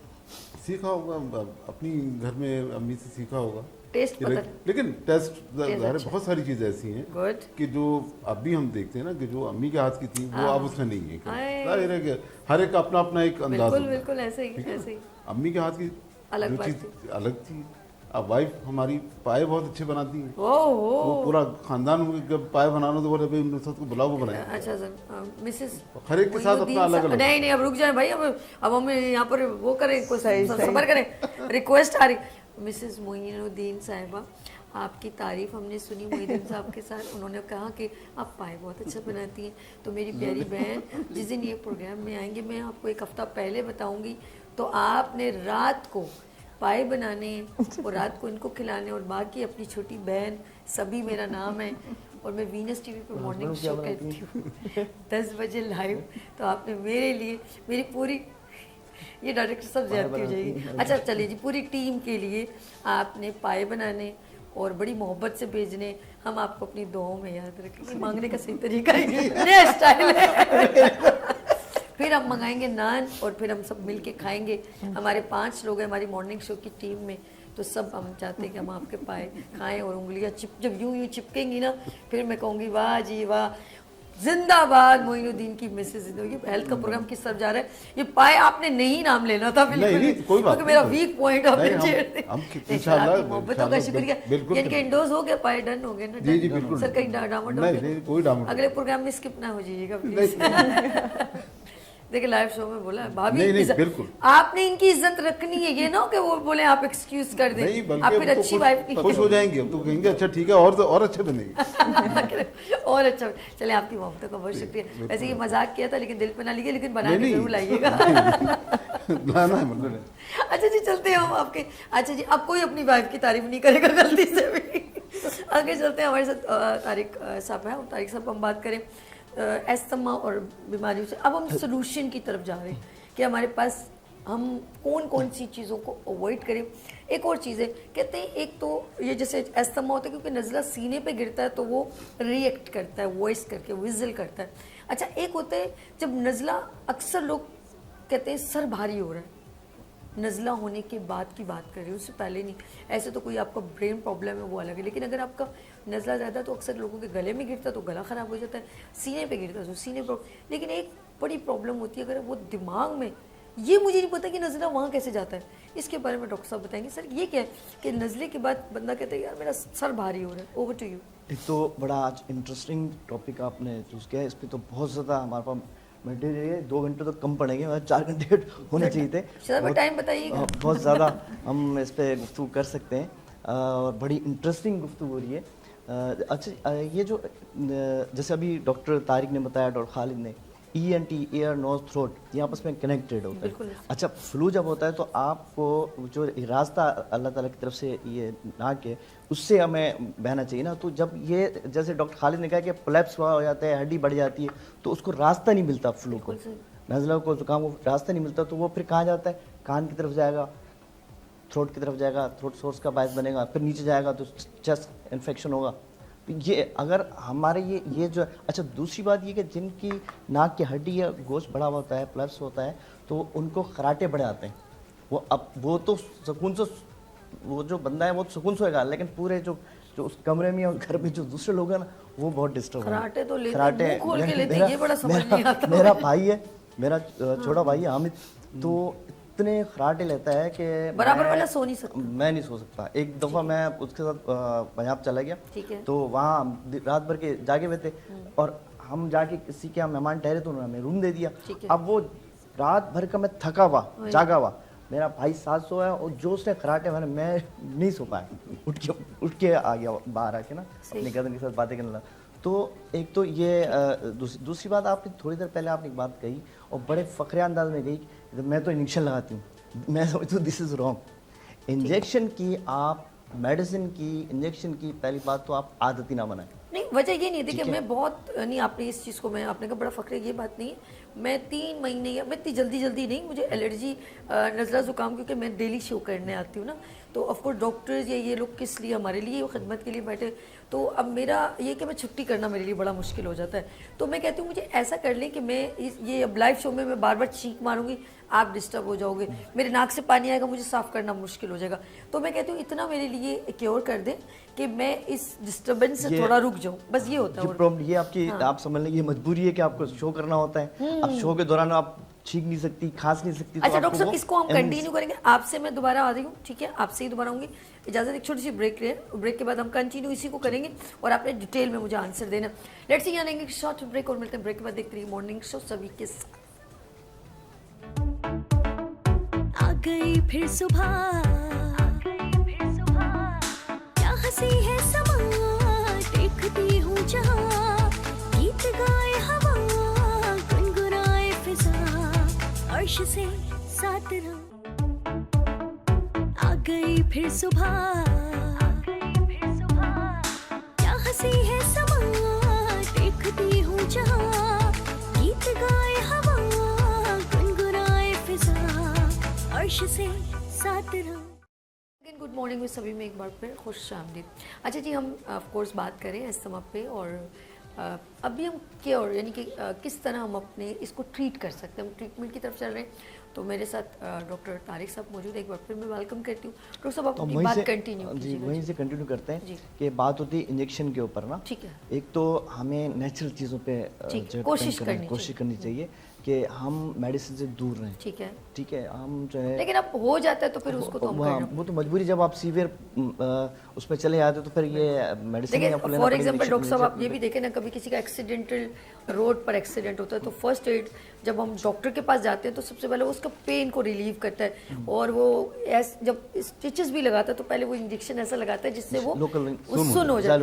सीखा होगा अपनी घर में अम्मी से सीखा होगा। टेस्ट पता है? लेकिन टेस्ट अच्छा। बहुत सारी चीजें ऐसी हैं गुड। कि जो अभी हम देखते हैं ना कि जो अम्मी के हाथ की थी वो अब उसमें नहीं है। हाय। जाहिर है कि हर एक का अपना अपना एक अंदाज बिल्कुल होता है। बिल्कुल ऐसे ही ठीक है? ऐसे ही। अम्मी के हाथ की अलग जो बात चीज अलग थी। अब वाइफ हमारी पाए बहुत अच्छे बनाती हैं। ओह वो पूरा खानदान जब पाए बनाना तो बोले भाई नुसरत को बुलाओ, वो बनाए। अच्छा सर मिसेस हर एक के साथ अपना अलग अलग। नहीं नहीं अब रुक जाए भाई, अब हम यहाँ पर वो करें, कुछ सबर करें, रिक्वेस्ट आ रही। मिसेस मोइनुद्दीन साहिबा, आपकी तारीफ हमने सुनी मोइनुद्दीन साहब के साथ, उन्होंने कहा कि आप पाए बहुत अच्छा बनाती हैं। तो मेरी प्यारी बहन जिस दिन ये प्रोग्राम में आएंगे मैं आपको 1 हफ्ता पहले बताऊंगी, तो आपने रात को पाए बनाने और रात को इनको खिलाने, और बाकी अपनी छोटी बहन सभी मेरा नाम है, और मैं वीनस टीवी पे मॉर्निंग शो करती हूँ 10 बजे लाइव। तो आपने मेरे लिए मेरी पूरी, ये डायरेक्टर सब ज्यादती हो जाएगी। अच्छा चलिए जी, पूरी टीम के लिए आपने पाए बनाने और बड़ी मोहब्बत से भेजने, हम आपको अपनी दुआओं में याद रखेंगे। मांगने का सही तरीका है, नया स्टाइल है। फिर हम मंगाएंगे नान और फिर हम सब मिल के खाएंगे। हमारे 5 लोग हैं हमारी मॉर्निंग शो की टीम में, तो सब हम चाहते हैं कि हम आपके पाए खाएं, और उंगलियां जब यूं यूं चिपकेंगी ना, फिर मैं कहूँगी वाह जी वाह, जिंदाबाद मोइनुद्दीन की मिसेज जिंदगी। हेल्थ का प्रोग्राम किस तरफ जा रहा है, ये पाए आपने नहीं नाम लेना था बिल्कुल, नहीं, कोई बात क्योंकि मेरा नहीं। वीक पॉइंट आपने नहीं, छेड़ दिया। हम नहीं, इंशाल्लाह आपकी मोहब्बतों का शुक्रिया। बिल्कुल इनके इंडोर्स हो गए, पाए डन हो गए ना? जी, जी, बिल्कुल। सर कहीं डामाडोल नहीं, कोई डामाडोल। अगले प्रोग्राम में स्किप ना हो जाइएगा प्लीज। देखिए लाइव शो में बोला भाभी नहीं, इज्जत- बिल्कुल। आपने इनकी इज्जत रखनी है, ये ना हो कि वो बोले आप एक्सक्यूज कर दें, नहीं बल्कि आप फिर अब तो अच्छी वाइफ खुश हो जाएंगे, अब तो कहेंगे अच्छा ठीक है और अच्छे बनेंगे। और अच्छा चले, आपकी मोहब्बतों का बहुत शुक्रिया। वैसे ये मजाक किया था लेकिन दिल पे ना लीजिए, लेकिन बना के नहीं, जरूर लाइएगा। लाना है मतलब। अच्छा जी चलते हैं हम आपके। अच्छा जी अब कोई अपनी वाइफ की तारीफ नहीं करेगा गलती से भी। आगे चलते हैं, हमारे साथ तारिक साहब हैं, तारिक साहब हम बात करें एस्थमा और बीमारियों से। अब हम सोल्यूशन की तरफ जा रहे हैं कि हमारे पास हम कौन कौन सी चीज़ों को अवॉइड करें। एक और चीज़ है, कहते हैं एक तो ये जैसे एस्थमा होता है क्योंकि नज़ला सीने पे गिरता है तो वो रिएक्ट करता है वॉइस करके, विज़ल करता है। अच्छा एक होता है जब नज़ला, अक्सर लोग कहते हैं सर भारी हो रहा है, नज़ला होने के बाद की बात कर रही हूँ, उससे पहले नहीं। ऐसे तो कोई आपका ब्रेन प्रॉब्लम है वो अलग है, लेकिन अगर आपका नज़ला ज़्यादा तो अक्सर लोगों के गले में गिरता है तो गला ख़राब हो जाता है, सीने पे गिरता है तो सीने प्रॉब्लम। लेकिन एक बड़ी प्रॉब्लम होती है अगर वो दिमाग में, ये मुझे नहीं पता कि नज़ला वहाँ कैसे जाता है, इसके बारे में डॉक्टर साहब बताएंगे। सर ये क्या है कि नज़ले के बाद बंदा कहता है यार मेरा सर भारी हो रहा है। Over to you. एक तो बड़ा आज इंटरेस्टिंग टॉपिक आपने चूज़ किया है, इस पर तो बहुत ज़्यादा हमारे पास मटेरियल 2 घंटे तो कम पड़ेंगे, 4 घंटे होने चाहिए थे। सर टाइम बताइएगा। बहुत ज़्यादा हम इस पर गुफ्तगू कर सकते हैं और बड़ी इंटरेस्टिंग गुफ्तगू हो रही है। अच्छा ये जो जैसे अभी डॉक्टर तारिक ने बताया, डॉक्टर खालिद ने, ENT एयर नोज थ्रोट ये आपस में कनेक्टेड होता है। अच्छा फ्लू जब होता है तो आपको जो रास्ता अल्लाह ताला की तरफ से ये नाक है उससे हमें बहना चाहिए ना, तो जब ये जैसे डॉक्टर खालिद ने कहा कि प्लेप्स हो जाता है, हड्डी बढ़ जाती है, तो उसको रास्ता नहीं मिलता फ्लू को, नज़ला को, जुकाम को रास्ता नहीं मिलता, तो वो फिर कहाँ जाता है, कान की तरफ जाएगा, थ्रोट की तरफ जाएगा, थ्रोट सोर्स का बायस बनेगा, फिर नीचे जाएगा तो चेस्ट इन्फेक्शन होगा। तो ये अगर हमारे ये जो, अच्छा दूसरी बात ये कि जिनकी नाक की हड्डी या गोश्त बड़ा होता है, प्लस होता है, तो उनको खराटे बढ़ जाते हैं। वो तो सुकून से, वो जो बंदा है वो सुकून सोएगा, लेकिन पूरे जो उस कमरे में और घर में जो दूसरे लोग हैं ना वो बहुत डिस्टर्ब खराटे तो लेते हैं, मुंह खोल के लेते हैं, ये बड़ा समझ नहीं आता। मेरा भाई है, मेरा छोटा भाई है हामिद, तो اتنے خراٹے لیتا ہے کہ برابر والا سو نہیں سکتا. میں نہیں سو سکتا. ایک دفعہ میں اس کے ساتھ پنجاب چلا گیا, ٹھیک ہے. تو وہاں رات بھر کے جاگے ہوئے تھے, اور ہم جا کے کسی کے مہمان ٹھہرے تو انہوں نے ہمیں روم دے دیا. اب وہ رات بھر کا میں تھکا ہوا جاگا ہوا, میرا بھائی ساتھ سویا, اور جو اس نے خراٹے میں نہیں سو پایا, اٹھ کے آ گیا باہر آ کے نا اپنے کزن کے ساتھ باتیں کرنے لگا. تو ایک تو یہ دوسری بات, آپ نے تھوڑی دیر پہلے آپ نے ایک بات کہی اور بڑے فخریہ انداز میں کہی, میں تو انجیکشن لگاتی ہوں. میں سمجھتا ہوں دس از رانگ. انجیکشن کی آپ میڈیسن کی انجیکشن کی پہلی بات تو آپ عادت ہی نہ بنائیں. نہیں, وجہ یہ نہیں ہے, دیکھیے میں بہت نہیں, آپ نے اس چیز کو, میں آپ نے کہا بڑا فخر ہے, یہ بات نہیں ہے. میں 3 مہینے یا میں اتنی جلدی نہیں, مجھے الرجی نزلہ زکام, کیونکہ میں ڈیلی شو کرنے آتی ہوں نا, تو آف کورس ڈاکٹرز یا یہ لوگ کس لیے ہمارے لیے خدمت کے لیے بیٹھے. تو اب میرا یہ کہ میں چھٹی کرنا میرے لیے بڑا مشکل ہو جاتا ہے. تو میں کہتی ہوں مجھے ایسا کر لیں کہ میں یہ اب لائیو شو میں بار بار چیخ ماروں گی, آپ ڈسٹرب ہو جاؤ گے, میرے ناک سے پانی آئے گا, مجھے صاف کرنا مشکل ہو جائے گا. تو میں کہتی ہوں اتنا میرے لیے کیور کر دیں کہ میں اس ڈسٹربنس سے تھوڑا رک جاؤں, بس یہ ہوتا ہے. یہ آپ کی آپ سمجھ لیں, یہ مجبوری ہے کہ آپ کو شو کرنا ہوتا ہے. اب شو کے دوران آپ چھینک نہیں سکتی, کھانس نہیں سکتی. اچھا ڈاکٹر صاحب, اس کو ہم کنٹینیو کریں گے. آپ سے میں دوبارہ آ رہی ہوں, ٹھیک ہے, آپ سے ہی دوبارہ ہوں گی. اجازت, ایک چھوٹی سی بریک لیں, بریک کے بعد ہم کنٹینیو اسی کو کریں گے, اور آپ نے ڈیٹیل میں مجھے آنسر دینا. لیٹس سی, یعنی کہ شارٹ بریک, اور ملتے ہیں بریک کے بعد. دیکھتے رہیے مارننگ شو سبھی کے ساتھ. آ گئی پھر صبح, کیا ہنسی ہے سما, دیکھتی ہوں جہاں, گیت گائے ہوا, گنگنائے فضا, عرش سے ساتھ رہا. آ گئی پھر صبح, کیا ہنسی ہے سما, دیکھتی ہوں جہاں, گیت گائے ہوا, گنگنائے فضا, عرش سے ساتھ رہا. گڈ مارننگ میں سبھی میں ایک بار پھر خوش آمدید. اچھا جی, ہم آف کورس بات کریں استما پہ, اور ابھی ہم کیئر یعنی کہ کس طرح ہم اپنے اس کو ٹریٹ کر سکتے ہیں, ہم ٹریٹمنٹ کی طرف چل رہے ہیں. تو میرے ساتھ ڈاکٹر طارق صاحب موجود ہے, ایک بار پھر میں ویلکم کرتی ہوں. ڈاکٹر صاحب آپ اپنی بات کنٹینیو جی کیجیے. وہیں سے کنٹینیو کرتے ہیں جی. کہ بات ہوتی ہے انجیکشن کے اوپر نا. ٹھیک ہے. ایک تو ہمیں نیچرل چیزوں پہ کوشش کرنی چاہیے کہ ہم میڈیسن سے دور رہیں. ٹھیک ہے, ٹھیک ہے, ہم جو ہے لیکن اب ہو جاتا ہے تو پھر اس کو تو ہم کرنا, وہ تو مجبوری, جب آپ سیویئر اس پہ چلے جاتے تو پھر یہ میڈیسن دیکھیں. فار ایگزامپل ڈاکٹر صاحب آپ یہ بھی دیکھیں نا, کبھی کسی کا ایکسیڈنٹل روڈ پر ایکسیڈنٹ ہوتا ہے تو فرسٹ ایڈ جب ہم ڈاکٹر کے پاس جاتے ہیں تو سب سے پہلے وہ اس کا پین کو ریلیو کرتا ہے, اور وہ جب اسٹیچز بھی لگاتا ہے تو پہلے وہ انجیکشن ایسا لگاتا ہے جس سے وہ سن ہو جائے.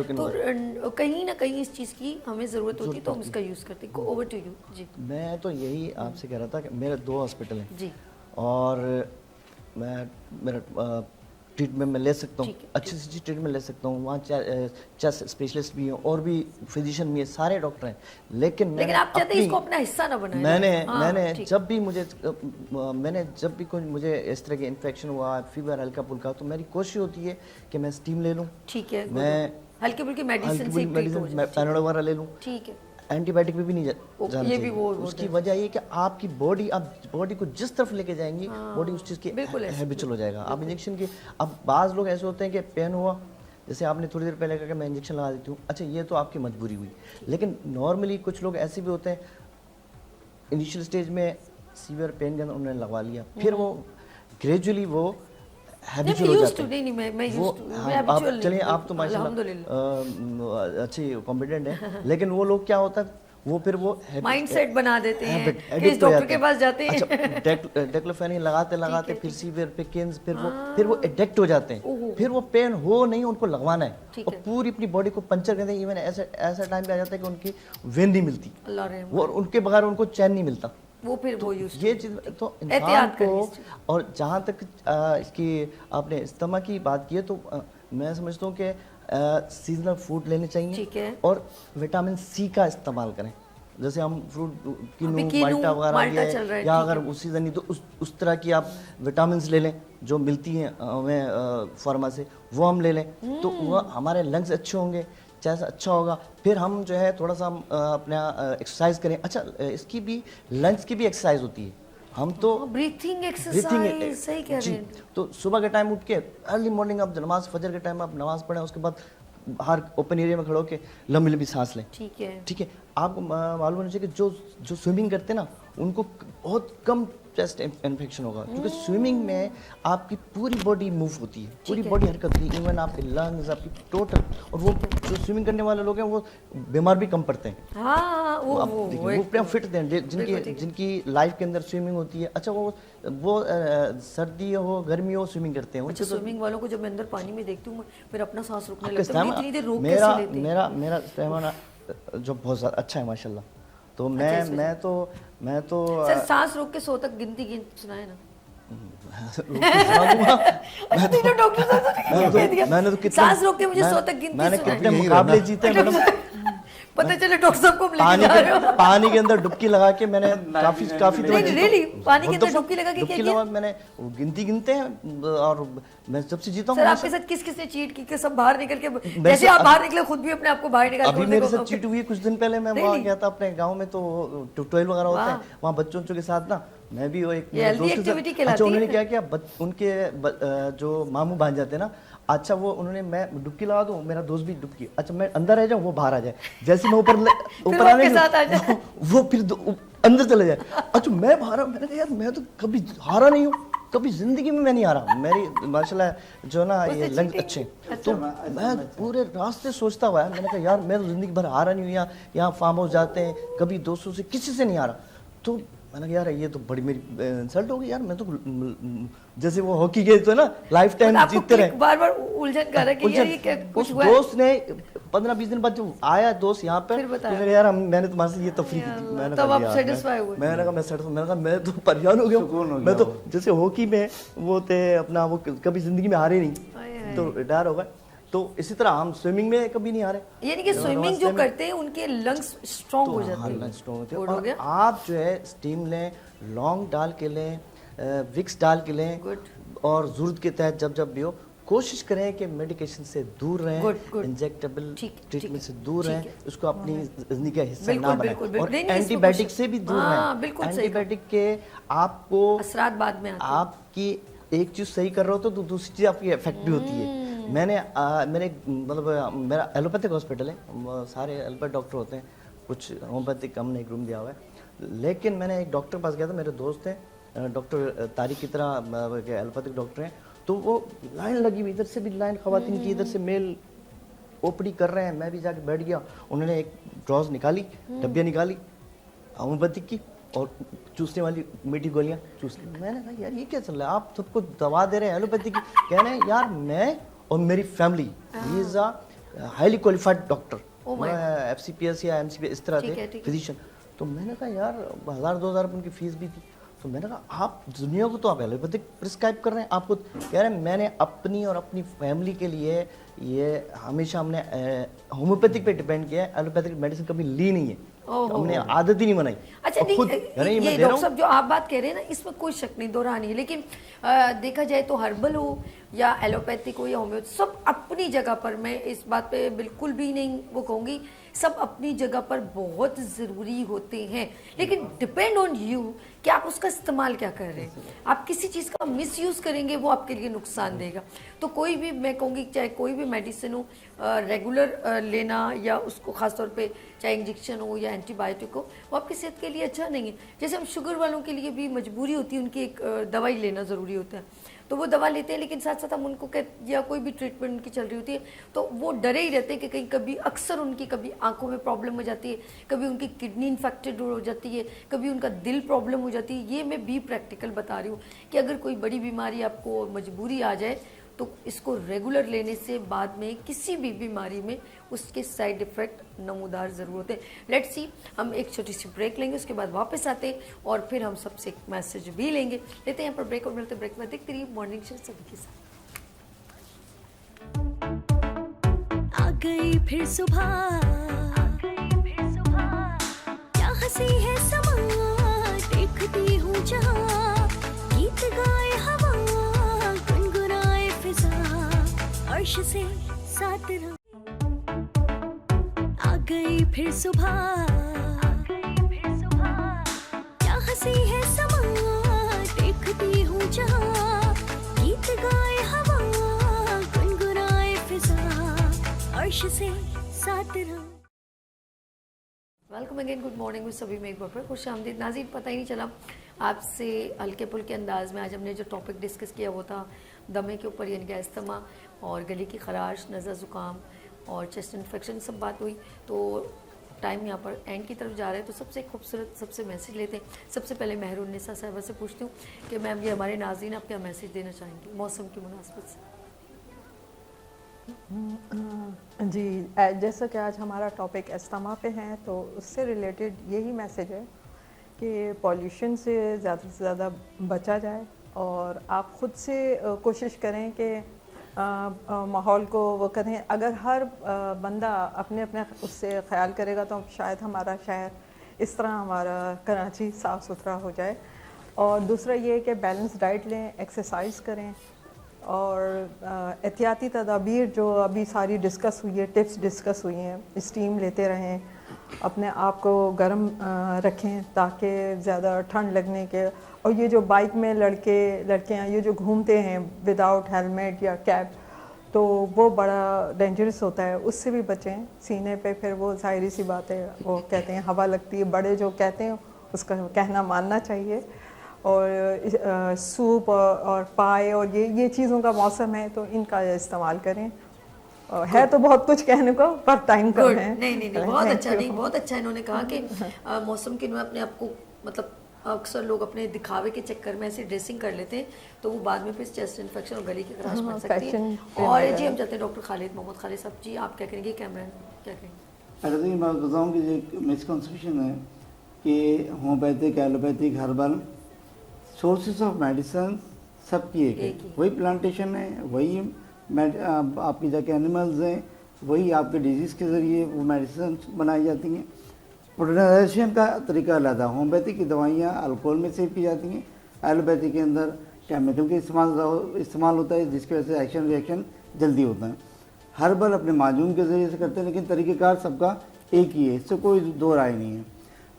تو کہیں نہ کہیں اس چیز کی ہمیں ضرورت ہوتی ہے تو ہم اس کا یوز کرتے ہیں. Over to you. جی. میں تو یہی آپ سے کہہ رہا تھا کہ میرے 2 ہاسپٹل ہیں جی, اور میں میرا ٹریٹمنٹ میں لے سکتا ہوں, اچھی سے اچھی ٹریٹمنٹ لے سکتا ہوں. وہاں چیسٹ اسپیشلسٹ بھی ہیں اور بھی فزیشین بھی ہیں, سارے ڈاکٹر ہیں. لیکن آپ چاہتے ہیں اس کو اپنا حصہ نہ بنائیں. میں نے جب بھی کوئی مجھے اس طرح کے انفیکشن ہوا, فیور ہلکا پھلکا, تو میری کوشش ہوتی ہے کہ میں اسٹیم لے لوں. ٹھیک ہے. میں ہلکی پھلکی میڈیسن سے پیناڈول وغیرہ لے لوں. ٹھیک ہے. اینٹی بایوٹک بھی نہیں جانا چاہیے. اس کی وجہ یہ کہ آپ کی باڈی کو جس طرف لے کے جائیں گی, باڈی اس چیز کی ہیبچل ہو جائے گا. آپ انجیکشن کی, اب بعض لوگ ایسے ہوتے ہیں کہ پین ہوا, جیسے آپ نے تھوڑی دیر پہلے کہا کہ میں انجیکشن لگا دیتی ہوں, اچھا یہ تو آپ کی مجبوری ہوئی. لیکن نارملی کچھ لوگ ایسے بھی ہوتے ہیں انیشیل اسٹیج میں سیویئر پین کے اندر انہوں نے لگوا لیا, پھر وہ گریجولی وہ ہیبچل ہو جاتے ہیں. چلیے آپ تو ماشاءاللہ اچھی کمپیٹنٹ ہیں, لیکن وہ لوگ کیا ہوتا ہے وہ پھر وہ مائنڈ سیٹ بنا دیتے ہیں کہ اس ڈاکٹر کے پاس جاتے ہیں. ڈیکلوفیناک لگاتے پھر سیویئر پہ کینز, پھر وہ ایڈکٹ ہو جاتے ہیں. پھر وہ پین ہو نہیں, ان کو لگوانا ہے, اور پوری اپنی باڈی کو پنچر کرتے ہیں. ایون ایسا ٹائم پہ آ جاتا ہے کہ ان کی وین نہیں ملتی, اور ان کے بغیر ان کو چین نہیں ملتا. وہ پھر وہ یوز یہ چیز تو انسان کو. اور جہاں تک اس کی آپ نے استما کی بات کی ہے, تو میں سمجھتا ہوں کہ سیزنل فروٹ لینے چاہیے, اور وٹامن سی کا استعمال کریں. جیسے ہم فروٹ مالٹا وغیرہ, یا اگر اس سیزن نہیں تو اس طرح کی آپ وٹامنس لے لیں جو ملتی ہیں ہمیں فارما سے, وہ ہم لے لیں, تو وہ ہمارے لنگس اچھے ہوں گے, چیسٹ اچھا ہوگا. پھر ہم جو ہے تھوڑا سا اپنا ایکسرسائز کریں. اچھا اس کی بھی لنگس کی بھی ایکسرسائز ہوتی ہے. ہم تو بریتھنگ ایکسرسائز صحیح کہہ رہے ہیں. تو صبح کے ٹائم اٹھ کے ارلی مارننگ آپ نماز فجر کے ٹائم آپ نماز پڑھیں, اس کے بعد باہر اوپن ایریا میں کھڑے ہو کے لمبی لمبی سانس لیں. ٹھیک ہے. ٹھیک ہے. آپ کو معلوم ہونا چاہیے کہ جو سوئمنگ کرتے ہیں نا, ان کو بہت کم چیسٹ انفیکشن ہوگا کیونکہ سوئمنگ میں آپ کی پوری باڈی موو ہوتی ہے, پوری باڈی حرکت ہوتی ہے, ایون آپ کے لنگز, آپ کی ٹوٹل, اور وہ جو سوئمنگ کرنے والے لوگ ہیں وہ بیمار بھی کم پڑتے ہیں. ہاں وہ اپنے فٹ ہیں جن کی لائف کے اندر سوئمنگ ہوتی ہے. اچھا وہ سردی ہو گرمی ہو سوئمنگ کرتے ہیں. اچھا سوئمنگ والوں کو جب میں اندر پانی میں دیکھتی ہوں پھر اپنا سانس رکنے لگتا ہے, اتنی دیر روک کیسے لیتے ہیں؟ میرا اسٹیمنا جو بہت زیادہ اچھا ہے ماشاء اللہ. تو میں تو سر سانس روک کے 100 تک گنتی سنائے نا. میں نے تو سانس روک کے مجھے 100 تک گنتی میں نے کتنے مقابلے جیتے ہیں میڈم. پتہ چلے ڈاکٹر صاحب کو لے کے جا رہے ہو. پانی کے اندر ڈبکی لگا کے میں نے کافی ریلی پانی کے اندر ڈبکی لگا کے کیا کیا میں نے گنتی گنتے ہیں اور میں سب سے جیتا ہوں. سر آپ کے ساتھ کس نے چیٹ کی کہ سب باہر نکل کے جیسے آپ باہر نکلے خود بھی اپنے آپ کو باہر نکال کے. ابھی میرے ساتھ چیٹ ہوئی ہے کچھ دن پہلے. میں وہاں گیا تھا اپنے گاؤں میں تو ٹوئل وغیرہ ہوتے ہیں وہاں بچوں کے ساتھ نا. میں بھی وہ ایک اچھا انہوں نے کیا کیا ان کے جو ماموں بھان جاتے ہیں نا, اچھا وہ انہوں نے میں ڈبکی لگا دوں میرا دوست بھی ڈبکی, اچھا میں اندر رہ جاؤں وہ باہر آ جائے, جیسے میں اوپر آنے وہ پھر اندر چلے جائے. اچھا میں باہر, میں نے کہا یار میں تو کبھی ہارا نہیں ہوں, کبھی زندگی میں نہیں ہارا. میری ماشاء اللہ جو نا یہ لنگ اچھے, تو میں پورے راستے سوچتا ہوا ہے. میں نے کہا یار میں تو زندگی بھر ہارا نہیں ہوں, یہاں فارم ہاؤس جاتے ہیں کبھی دوستوں سے کسی سے نہیں ہارا. تو میں نے کہا یار یہ تو بڑی میری انسلٹ ہوگی یار, میں تو جیسے وہ ہاکی گئے تو نا لائف ٹائم جیتتے رہے. بار بار الجھن کر رہا ہے کہ یہ کیا کچھ ہوا ہے. دوست نے 15-20 دن بعد جو آیا دوست یہاں پہ یار میں نے تمہارے سے یہ تفریح کی تھی. میں نے کہا میں تو پریشان ہو گیا. میں تو جیسے ہاکی میں وہ تھے اپنا وہ کبھی زندگی میں ہارے نہیں تو ریٹائر ہو گئے. تو اسی طرح ہم سوئمنگ میں کبھی نہیں ہارے. یعنی کہ سوئمنگ جو کرتے ہیں ان کے لنگس اسٹرانگ ہو جاتے ہیں. اور آپ جو ہے اسٹیم لیں, لونگ ڈال کے لیں, وکس ڈال کے لیں, اور ضرورت کے تحت جب بھی ہو کوشش کریں کہ میڈیکیشن سے دور رہیں, انجیکٹیبل ٹریٹمنٹ سے دور رہیں, اس کو اپنی زندگی کا حصہ نہ بنائیں, اور اینٹی بائیوٹک سے بھی دور رہیں. اینٹی بائیوٹک کے آپ کو اثرات بعد میں آپ کی ایک چیز صحیح کر رہے ہو تو دوسری چیز آپ کی افیکٹ بھی ہوتی ہے. میرے مطلب میرا ایلوپیتھک ہاسپٹل ہے, سارے ایلوپیتھ ڈاکٹر ہوتے ہیں, کچھ ہومیوپیتھک ہم نے ایک روم دیا ہوا ہے. لیکن میں نے ایک ڈاکٹر پاس گیا تھا, میرے دوست ہیں ڈاکٹر طارق کی طرح ایلوپیتھک ڈاکٹر ہیں, تو وہ لائن لگی ہوئی, ادھر سے بھی لائن خواتین کی, ادھر سے میل او پی ڈی کر رہے ہیں. میں بھی جا کے بیٹھ گیا, انہوں نے ایک ڈراز نکالی, ڈبیاں نکالی ہومیوپیتھک کی اور چوسنے والی میٹھی گولیاں چوس لی. میں نے کہا یار یہ کیا چل رہا ہے, آپ سب کو دوا دے رہے ہیں ایلوپیتھک کی, کہہ رہے ہیں یار میں اور میری فیملی ہی is a highly qualified doctor, F C P S یا ایم سی پی اس طرح تھے فزیشین. تو میں نے کہا یار 1000-2000 روپے ان کی فیس بھی تھی. تو میں نے کہا آپ دنیا کو تو آپ ایلوپیتھک پرسکرائب کر رہے ہیں, آپ کو کہہ رہے ہیں میں نے اپنی اور اپنی فیملی کے لیے یہ ہمیشہ ہم نے ہومیوپیتھک پہ ڈیپینڈ کیا ہے, ایلوپیتھک میڈیسن کبھی لی نہیں ہے, ہم نے عادت ہی نہیں بنائی. اچھا یہ ڈاکٹر صاحب جو آپ بات کہہ رہے ہیں نا اس میں کوئی شک نہیں دو رہا نہیں, لیکن دیکھا جائے تو ہربل ہو یا ایلوپیتھک ہو یا ہومیوپیتھک سب اپنی جگہ پر, میں اس بات پہ بالکل بھی نہیں وہ کہوں گی, سب اپنی جگہ پر بہت ضروری ہوتے ہیں, لیکن ڈپینڈ آن یو کہ آپ اس کا استعمال کیا کر رہے ہیں. آپ کسی چیز کا مس یوز کریں گے وہ آپ کے لیے نقصان دے گا. تو کوئی بھی میں کہوں گی چاہے کوئی بھی میڈیسن ہو ریگولر لینا, یا اس کو خاص طور پہ چاہے انجیکشن ہو یا اینٹی بایوٹک ہو, وہ آپ کی صحت کے لیے اچھا نہیں ہے. جیسے ہم شوگر والوں کے لیے بھی مجبوری ہوتی ہے, ان کی ایک دوائی لینا ضروری ہوتا ہے, تو وہ دوا لیتے ہیں, لیکن ساتھ ساتھ ہم ان کو یا کوئی بھی ٹریٹمنٹ ان کی چل رہی ہوتی ہے تو وہ ڈرے ہی رہتے ہیں کہ کہیں کبھی اکثر ان کی کبھی آنکھوں میں پرابلم ہو جاتی ہے, کبھی ان کی کڈنی انفیکٹڈ ہو جاتی ہے, کبھی ان کا دل پرابلم ہو جاتی ہے. یہ میں بھی پریکٹیکل بتا رہی ہوں کہ اگر کوئی بڑی بیماری آپ کو مجبوری آ جائے تو اس کو ریگولر لینے سے بعد میں کسی بھی بیماری میں اس کے سائیڈ ایفیکٹ نمودار ضرور ہوتے ہیں. لیٹس سی, ہم ایک چھوٹی سی بریک لیں گے, اس کے بعد واپس آتے ہیں اور پھر ہم سب سے ایک میسج بھی لیں گے. لیتے ہیں یہاں پر بریک اور ملتے بریک میں دیکھتے رہیے مارننگ شو سبھی کے ساتھ. آ گئی پھر صبح, کیا ہنسی ہے سما, دیکھتی ہوں جہاں, گیت گائے ہوا, گنگنائے فضا, عرش سے ساتھ رہا. آ گئی پھر صبح, کیا ہنسی ہے سما, دیکھتی ہوں جہاں, گیت گائے ہوا, عرش سے ساتھ رہا. Welcome again, good morning with सभी में एक बार फिर खुश आमदीद। नाज़रीन, पता ही नहीं चला आपसे हल्के फुल्के अंदाज में आज हमने जो टॉपिक डिस्कस किया वो था दमे के ऊपर, यानी कि अस्थमा और गले की खराश, नज़र ज़ुकाम और चेस्ट इन्फेक्शन, सब बात हुई। तो टाइम यहाँ पर एंड की तरफ जा रहा है, तो सबसे खूबसूरत सबसे मैसेज लेते हैं। सबसे पहले मेहरुन्निसा साहिबा से पूछती हूँ कि मैम, ये हमारे नाज़रीन आप क्या मैसेज देना चाहेंगी मौसम की मुनासिबत से? जी, जैसा कि आज हमारा टॉपिक अस्थमा पे है, तो उससे रिलेटेड यही मैसेज है कि पॉल्यूशन से ज़्यादा बचा जाए और आप ख़ुद से कोशिश करें कि माहौल को वो करें। अगर हर बंदा अपने अपने उससे ख्याल करेगा तो शायद हमारा शहर इस तरह, हमारा कराची साफ़ सुथरा हो जाए। और दूसरा ये कि बैलेंस डाइट लें, एक्सरसाइज करें और एहतियाती तदाबीर जो अभी सारी डिस्कस हुई है, टिप्स डिस्कस हुई हैं, स्टीम लेते रहें, अपने आप को गर्म रखें ताकि ज़्यादा ठंड लगने के। और ये जो बाइक में लड़कियाँ ये जो घूमते हैं विदाउट हेलमेट या कैप, तो वो बड़ा डेंजरस होता है, उससे भी बचें। सीने पे फिर वो ज़ाहिरी सी बात है, वो कहते हैं हवा लगती है, बड़े जो कहते हैं उसका कहना मानना चाहिए। और सूप और पाए और ये चीज़ों का मौसम है, तो इनका इस्तेमाल करें। है तो बहुत कुछ कहने को, पर टाइम कम है। नहीं, बहुत अच्छा, नहीं बहुत अच्छा इन्होंने कहा कि मौसम के अपने आप को, मतलब अक्सर लोग अपने दिखावे के चक्कर में ऐसी ड्रेसिंग कर लेते हैं तो वो बाद में फिर चेस्ट इन्फेक्शन और गले की खराश बन सकती है। और जी हम चाहते हैं डॉक्टर खालिद मोहम्मद खालिद साहब, जी आप क्या करेंगे, कैमरा क्या करेंगे? अगर मैं बात बताऊँ कि जो मिसकंसेप्शन है कि homeopathic, allopathic, herbal sources of medicine सबकी एक है, वही प्लांटेशन है, वही आपकी जाके एनिमल्स हैं, वही आपके डिजीज़ के ज़रिए वो मेडिसिन बनाई जाती हैं। प्रोडक्शन का तरीका अलग है। होम्योपैथिक की दवाइयाँ अल्कोहल में सेव की जाती हैं, एलोपैथी के अंदर केमिकल के इस्तेमाल होता है जिसकी वजह से एक्शन रिएक्शन जल्दी होता है। हर्बल अपने माजून के ज़रिए से करते हैं, लेकिन तरीक़ेकार सबका एक ही है, इससे कोई दो राय नहीं है।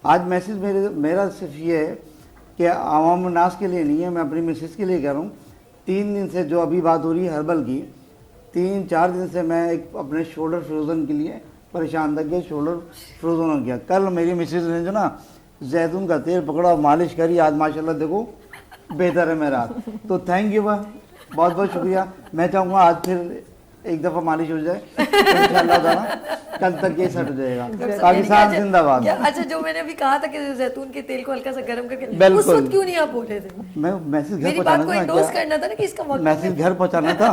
आज मैसेज मेरा सिर्फ ये है कि आवाम नास के लिए नहीं है, मैं अपनी मिसेज के लिए कह रहा हूँ। 3 दिन से जो अभी बात हो रही है हर्बल की, 3-4 दिन से मैं एक अपने शोल्डर फ्रोज़न के लिए परेशान था कि शोल्डर फ्रोज़न हो गया। कल मेरी मिसेज ने जो ना जैतून का तेल पकड़ा और मालिश करी, आज माशाल्लाह देखो बेहतर है मेरा। तो थैंक यू, बहुत बहुत शुक्रिया। मैं चाहूँगा आज फिर एक दफ़ा मालिश हो जाए, इंशाअल्लाह ताला कल तक ये सेट हो जाएगा। पाकिस्तान जिंदाबाद। अच्छा, जो मैंने अभी कहा था कि जैतून के तेल को हल्का सा गर्म करके, बिल्कुल। उस वक्त क्यों नहीं आप बोल रहे थे? मैं मैसेज घर मेरी बात को पहुँचाना इंडोर्स था, करना था ना कि इसका वक्त मैसेज घर पहुँचाना था।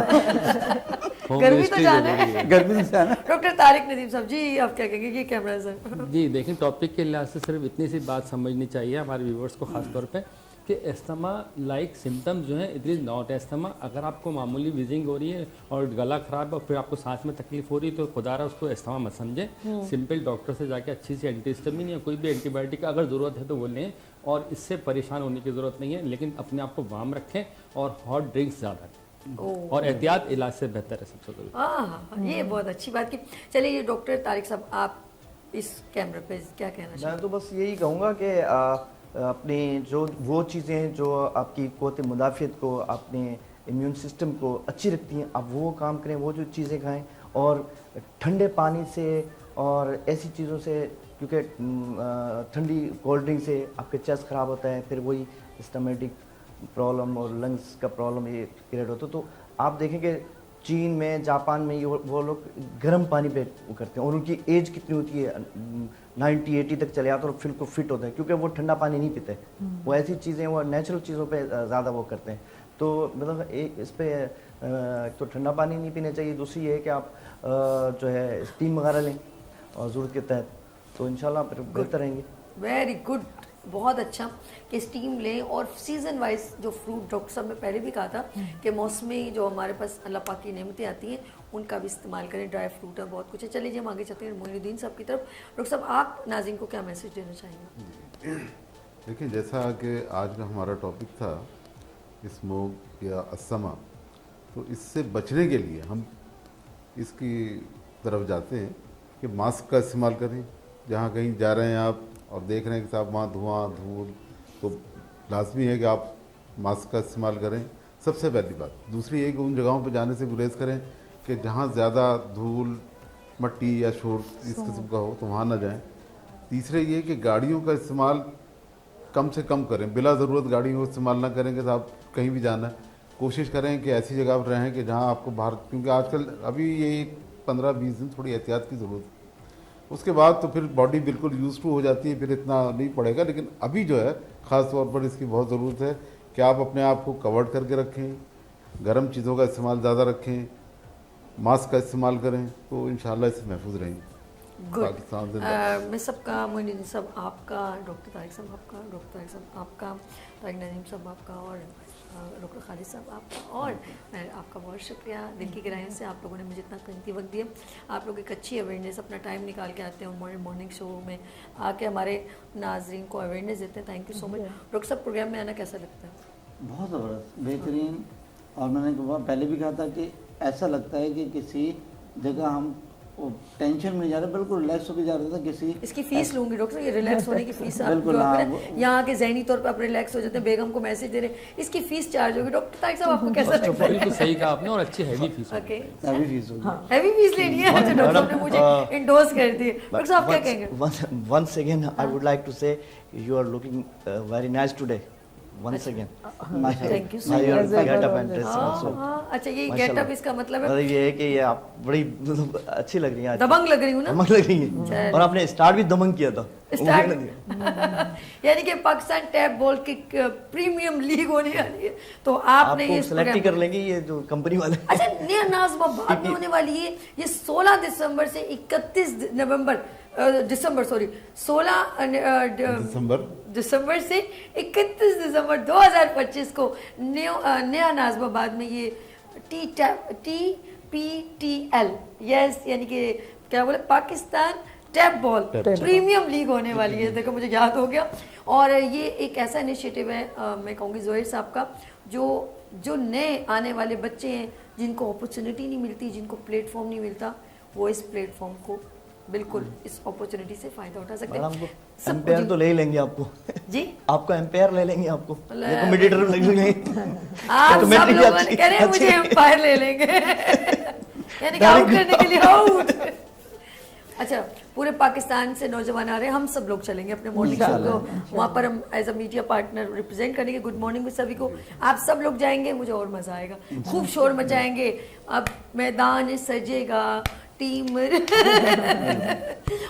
गर्मी तो जाना है। गर्मी से आना। डॉक्टर तारिक नदीम साहब, जी आप क्या कहेंगे, ये कैमरा सर? जी देखें, टॉपिक के लिहाज से सिर्फ इतनी सी बात समझनी चाहिए हमारे व्यूवर्स को खास तौर पे कि एस्थमा लाइक सिम्टम्स जो हैं, इट इज़ नॉट एस्थमा। अगर आपको मामूली विजिंग हो रही है और गला ख़राब है और फिर आपको सांस में तकलीफ हो रही है तो खुदारा उसको एस्थमा मत समझें। सिंपल डॉक्टर से जाके अच्छी सी एंटीहिस्टामिन या कोई भी एंटीबायोटिक अगर ज़रूरत है तो वो लें, और इससे परेशान होने की ज़रूरत नहीं है। लेकिन अपने आप को वार्म रखें और हॉट ड्रिंक्स ज़्यादा लें, और एहतियात इलाज से बेहतर है सबसे ज़रूरी। हाँ, ये बहुत अच्छी बात की। चलिए ये डॉक्टर तारिक साहब, आप इस कैमरे पे क्या कहना चाहिए? मैं तो बस यही कहूँगा कि अपनी जो वो चीज़ें जो आपकी क़ुव्वत मुदाफ़ियत को, अपने इम्यून सिस्टम को अच्छी रखती हैं, आप वो काम करें, वो जो चीज़ें खाएं। और ठंडे पानी से और ऐसी चीज़ों से, क्योंकि ठंडी कोल्ड ड्रिंक से आपके चेस्ट ख़राब होता है, फिर वही स्टमेटिक प्रॉब्लम और लंग्स का प्रॉब्लम ये क्रिएट होता है। तो आप देखेंगे चीन में, जापान में वो लोग गर्म पानी पे करते हैं और उनकी एज कितनी होती है, 90-80 तक चले जाते हैं और फिर को फिट होता है, क्योंकि वो ठंडा पानी नहीं पीते। वो ऐसी चीज़ें, वो नेचुरल चीज़ों पे ज़्यादा वो करते हैं। तो मतलब इस पर तो ठंडा पानी नहीं पीना चाहिए। दूसरी ये है कि आप जो है स्टीम वगैरह लें और ज़रूरत के तहत, तो इंशाल्लाह फिर बेहतर रहेंगे। वेरी गुड, बहुत अच्छा कि स्टीम लें। और सीज़न वाइज जो फ्रूट, डॉक्टर साहब ने पहले भी कहा था कि मौसमी जो हमारे पास अल्लाह पाक की नेमतें आती हैं उनका भी इस्तेमाल करें। ड्राई फ्रूट है, बहुत कुछ है। चलिए जी हम आगे चलते हैं मोइनुद्दीन साहब की तरफ। डॉक्टर साहब, आप नाज़रीन को क्या मैसेज देना चाहेंगे? देखिए, जैसा कि आज का हमारा टॉपिक था स्मोक या अस्थमा, तो इससे बचने के लिए हम इसकी तरफ जाते हैं कि मास्क का इस्तेमाल करें। जहाँ कहीं जा रहे हैं आप और देख रहे हैं कि साहब वहाँ धुआं धूल, तो लाजमी है कि आप मास्क का इस्तेमाल करें, सबसे पहली बात। दूसरी है कि उन जगहों पर जाने से गुरेज करें कि जहाँ ज़्यादा धूल, मट्टी या शोर इस किस्म का हो, तो वहाँ ना जाएं। तीसरे ये कि गाड़ियों का इस्तेमाल कम से कम करें, बिला ज़रूरत गाड़ियों का इस्तेमाल ना करें कि साहब कहीं भी जाना है, कोशिश करें कि ऐसी जगह पर रहें कि जहाँ आपको बाहर, क्योंकि आजकल अभी ये 15-20 दिन थोड़ी एहतियात की ज़रूरत है, उसके बाद तो फिर बॉडी बिल्कुल यूज़ टू हो जाती है, फिर इतना नहीं पड़ेगा। लेकिन अभी जो है ख़ास तौर पर इसकी बहुत ज़रूरत है कि आप अपने आप को कवर्ड करके रखें, गर्म चीज़ों का इस्तेमाल ज़्यादा रखें, मास्क का इस्तेमाल करें, तो इंशाल्लाह इससे महफूज रहेंगे। गुड। पाकिस्तान से मैं सबका, मोइनुद्दीन साहब आपका, डॉक्टर तारिक साहब आपका, डॉक्टर तारिक साहब आपका, तारिक नदीम साहब आपका, और डॉक्टर खालिद साहब आपका, और मैं आपका बहुत शुक्रिया दिल की गहराइयों से, आप लोगों ने मुझे इतना कीमती वक्त दिया। आप लोग एक अच्छी अवेयरनेस, अपना टाइम निकाल के आते हैं मॉर्निंग शो में आके हमारे नाजरीन को अवेयरनेस देते हैं। Thank you so much. Doctor साहब, प्रोग्राम में आना कैसा लगता है? बहुत ज़बरदस्त, बेहतरीन। और मैंने पहले भी कहा था कि ऐसा लगता है कि किसी जगह हम टेंशन में नहीं जा रहे, बिल्कुल रिलैक्स होकर जा रहे थे। किसी इसकी फीस लूंगी डॉक्टर साहब, ये रिलैक्स होने की फीस आप बिल्कुल, जो हाँ, आपने यहाँ के जहनी तौर पर आप रिलैक्स हो जाते हैं, बेगम को मैसेज दे रहे हैं, इसकी फीस चार्ज होगी। डॉक्टर तारिक साहब, आपको कैसा लगता है? बिल्कुल सही कहा आपने, और अच्छी हैवी फीस है। ओके, अभी फीस होगी। हैवी फीस लेनी है। अच्छा, डॉक्टर साहब ने मुझे इंडोर्स कर दी। डॉक्टर साहब क्या कहेंगे? Once again, I would like to say you are looking very nice today. Once again. Thank you so Your As a get up girl and dress also. हाँ, अच्छा, ये माशाल्लाह। गेटअप इसका मतलब है और ये है कि ये आप बड़ी मतलब अच्छी लग रही हैं आज। दबंग लग रही हूँ ना? दबंग लग रही है, और आपने स्टार्ट भी दबंग किया था। स्टार्ट यानी कि पाकिस्तान टैप बॉल की प्रीमियम लीग होने वाली है, तो आपने आपको ये सेलेक्ट ही कर लेंगे ये जो कंपनी वाले। अच्छा, नया नाज़मा बाद में होने वाली है ये 16 दिसंबर से 31 नवंबर दिसंबर सॉरी 16 दिसंबर से 31 दिसंबर 2025 को नया नाज़माबाद में ये TPTL यस यानी कि क्या बोले, Pakistan tap ball premium league होने वाली है। देखो, मुझे याद हो गया। और ये एक ऐसा इनिशिएटिव है, मैं कहूँगी ज़ोहैर साहब का, जो नए आने वाले बच्चे हैं, जिनको अपॉर्चुनिटी नहीं मिलती, जिनको प्लेटफॉर्म नहीं मिलता, वो इस प्लेटफॉर्म को बिल्कुल इस अपॉर्चुनिटी से फायदा उठा सकते हैं। एम्पायर तो ले ही लेंगे आपको जी, आपको एम्पायर ले लेंगे, आपको कमेंटेटर ले लेंगे। आप सब लोगों ने कह रहे हैं मुझे एम्पायर ले लेंगे यानी कि आउट करने के लिए आउट। अच्छा, पूरे पाकिस्तान से नौजवान आ रहे हैं, हम सब लोग चलेंगे अपने मॉर्निंग शो को, वहाँ पर हम as a media partner represent करेंगे। गुड मॉर्निंग में सभी को, आप सब लोग जाएंगे, मुझे और मज़ा आएगा, खूब शोर मचाएंगे, अब मैदान सजेगा, टीम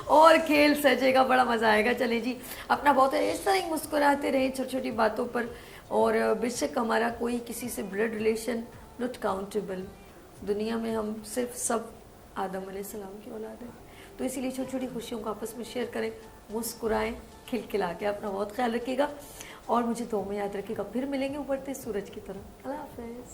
और खेल सजेगा, बड़ा मज़ा आएगा। चलें जी, अपना बहुत इस तरह ही मुस्कुराते रहें छोटी छोटी बातों पर, और बेशक हमारा कोई किसी से ब्लड रिलेशन नॉट काउंटेबल, दुनिया में हम सिर्फ सब आदम अलैहिस्सलाम की औलाद हैं, तो इसीलिए छोटी छोटी खुशियों को आपस में शेयर करें, मुस्कुराएं, खिलखिला के। अपना बहुत ख्याल रखिएगा और मुझे दुआ में याद रखिएगा। फिर मिलेंगे उभरते सूरज की तरह। अल्लाह हाफ़िज़।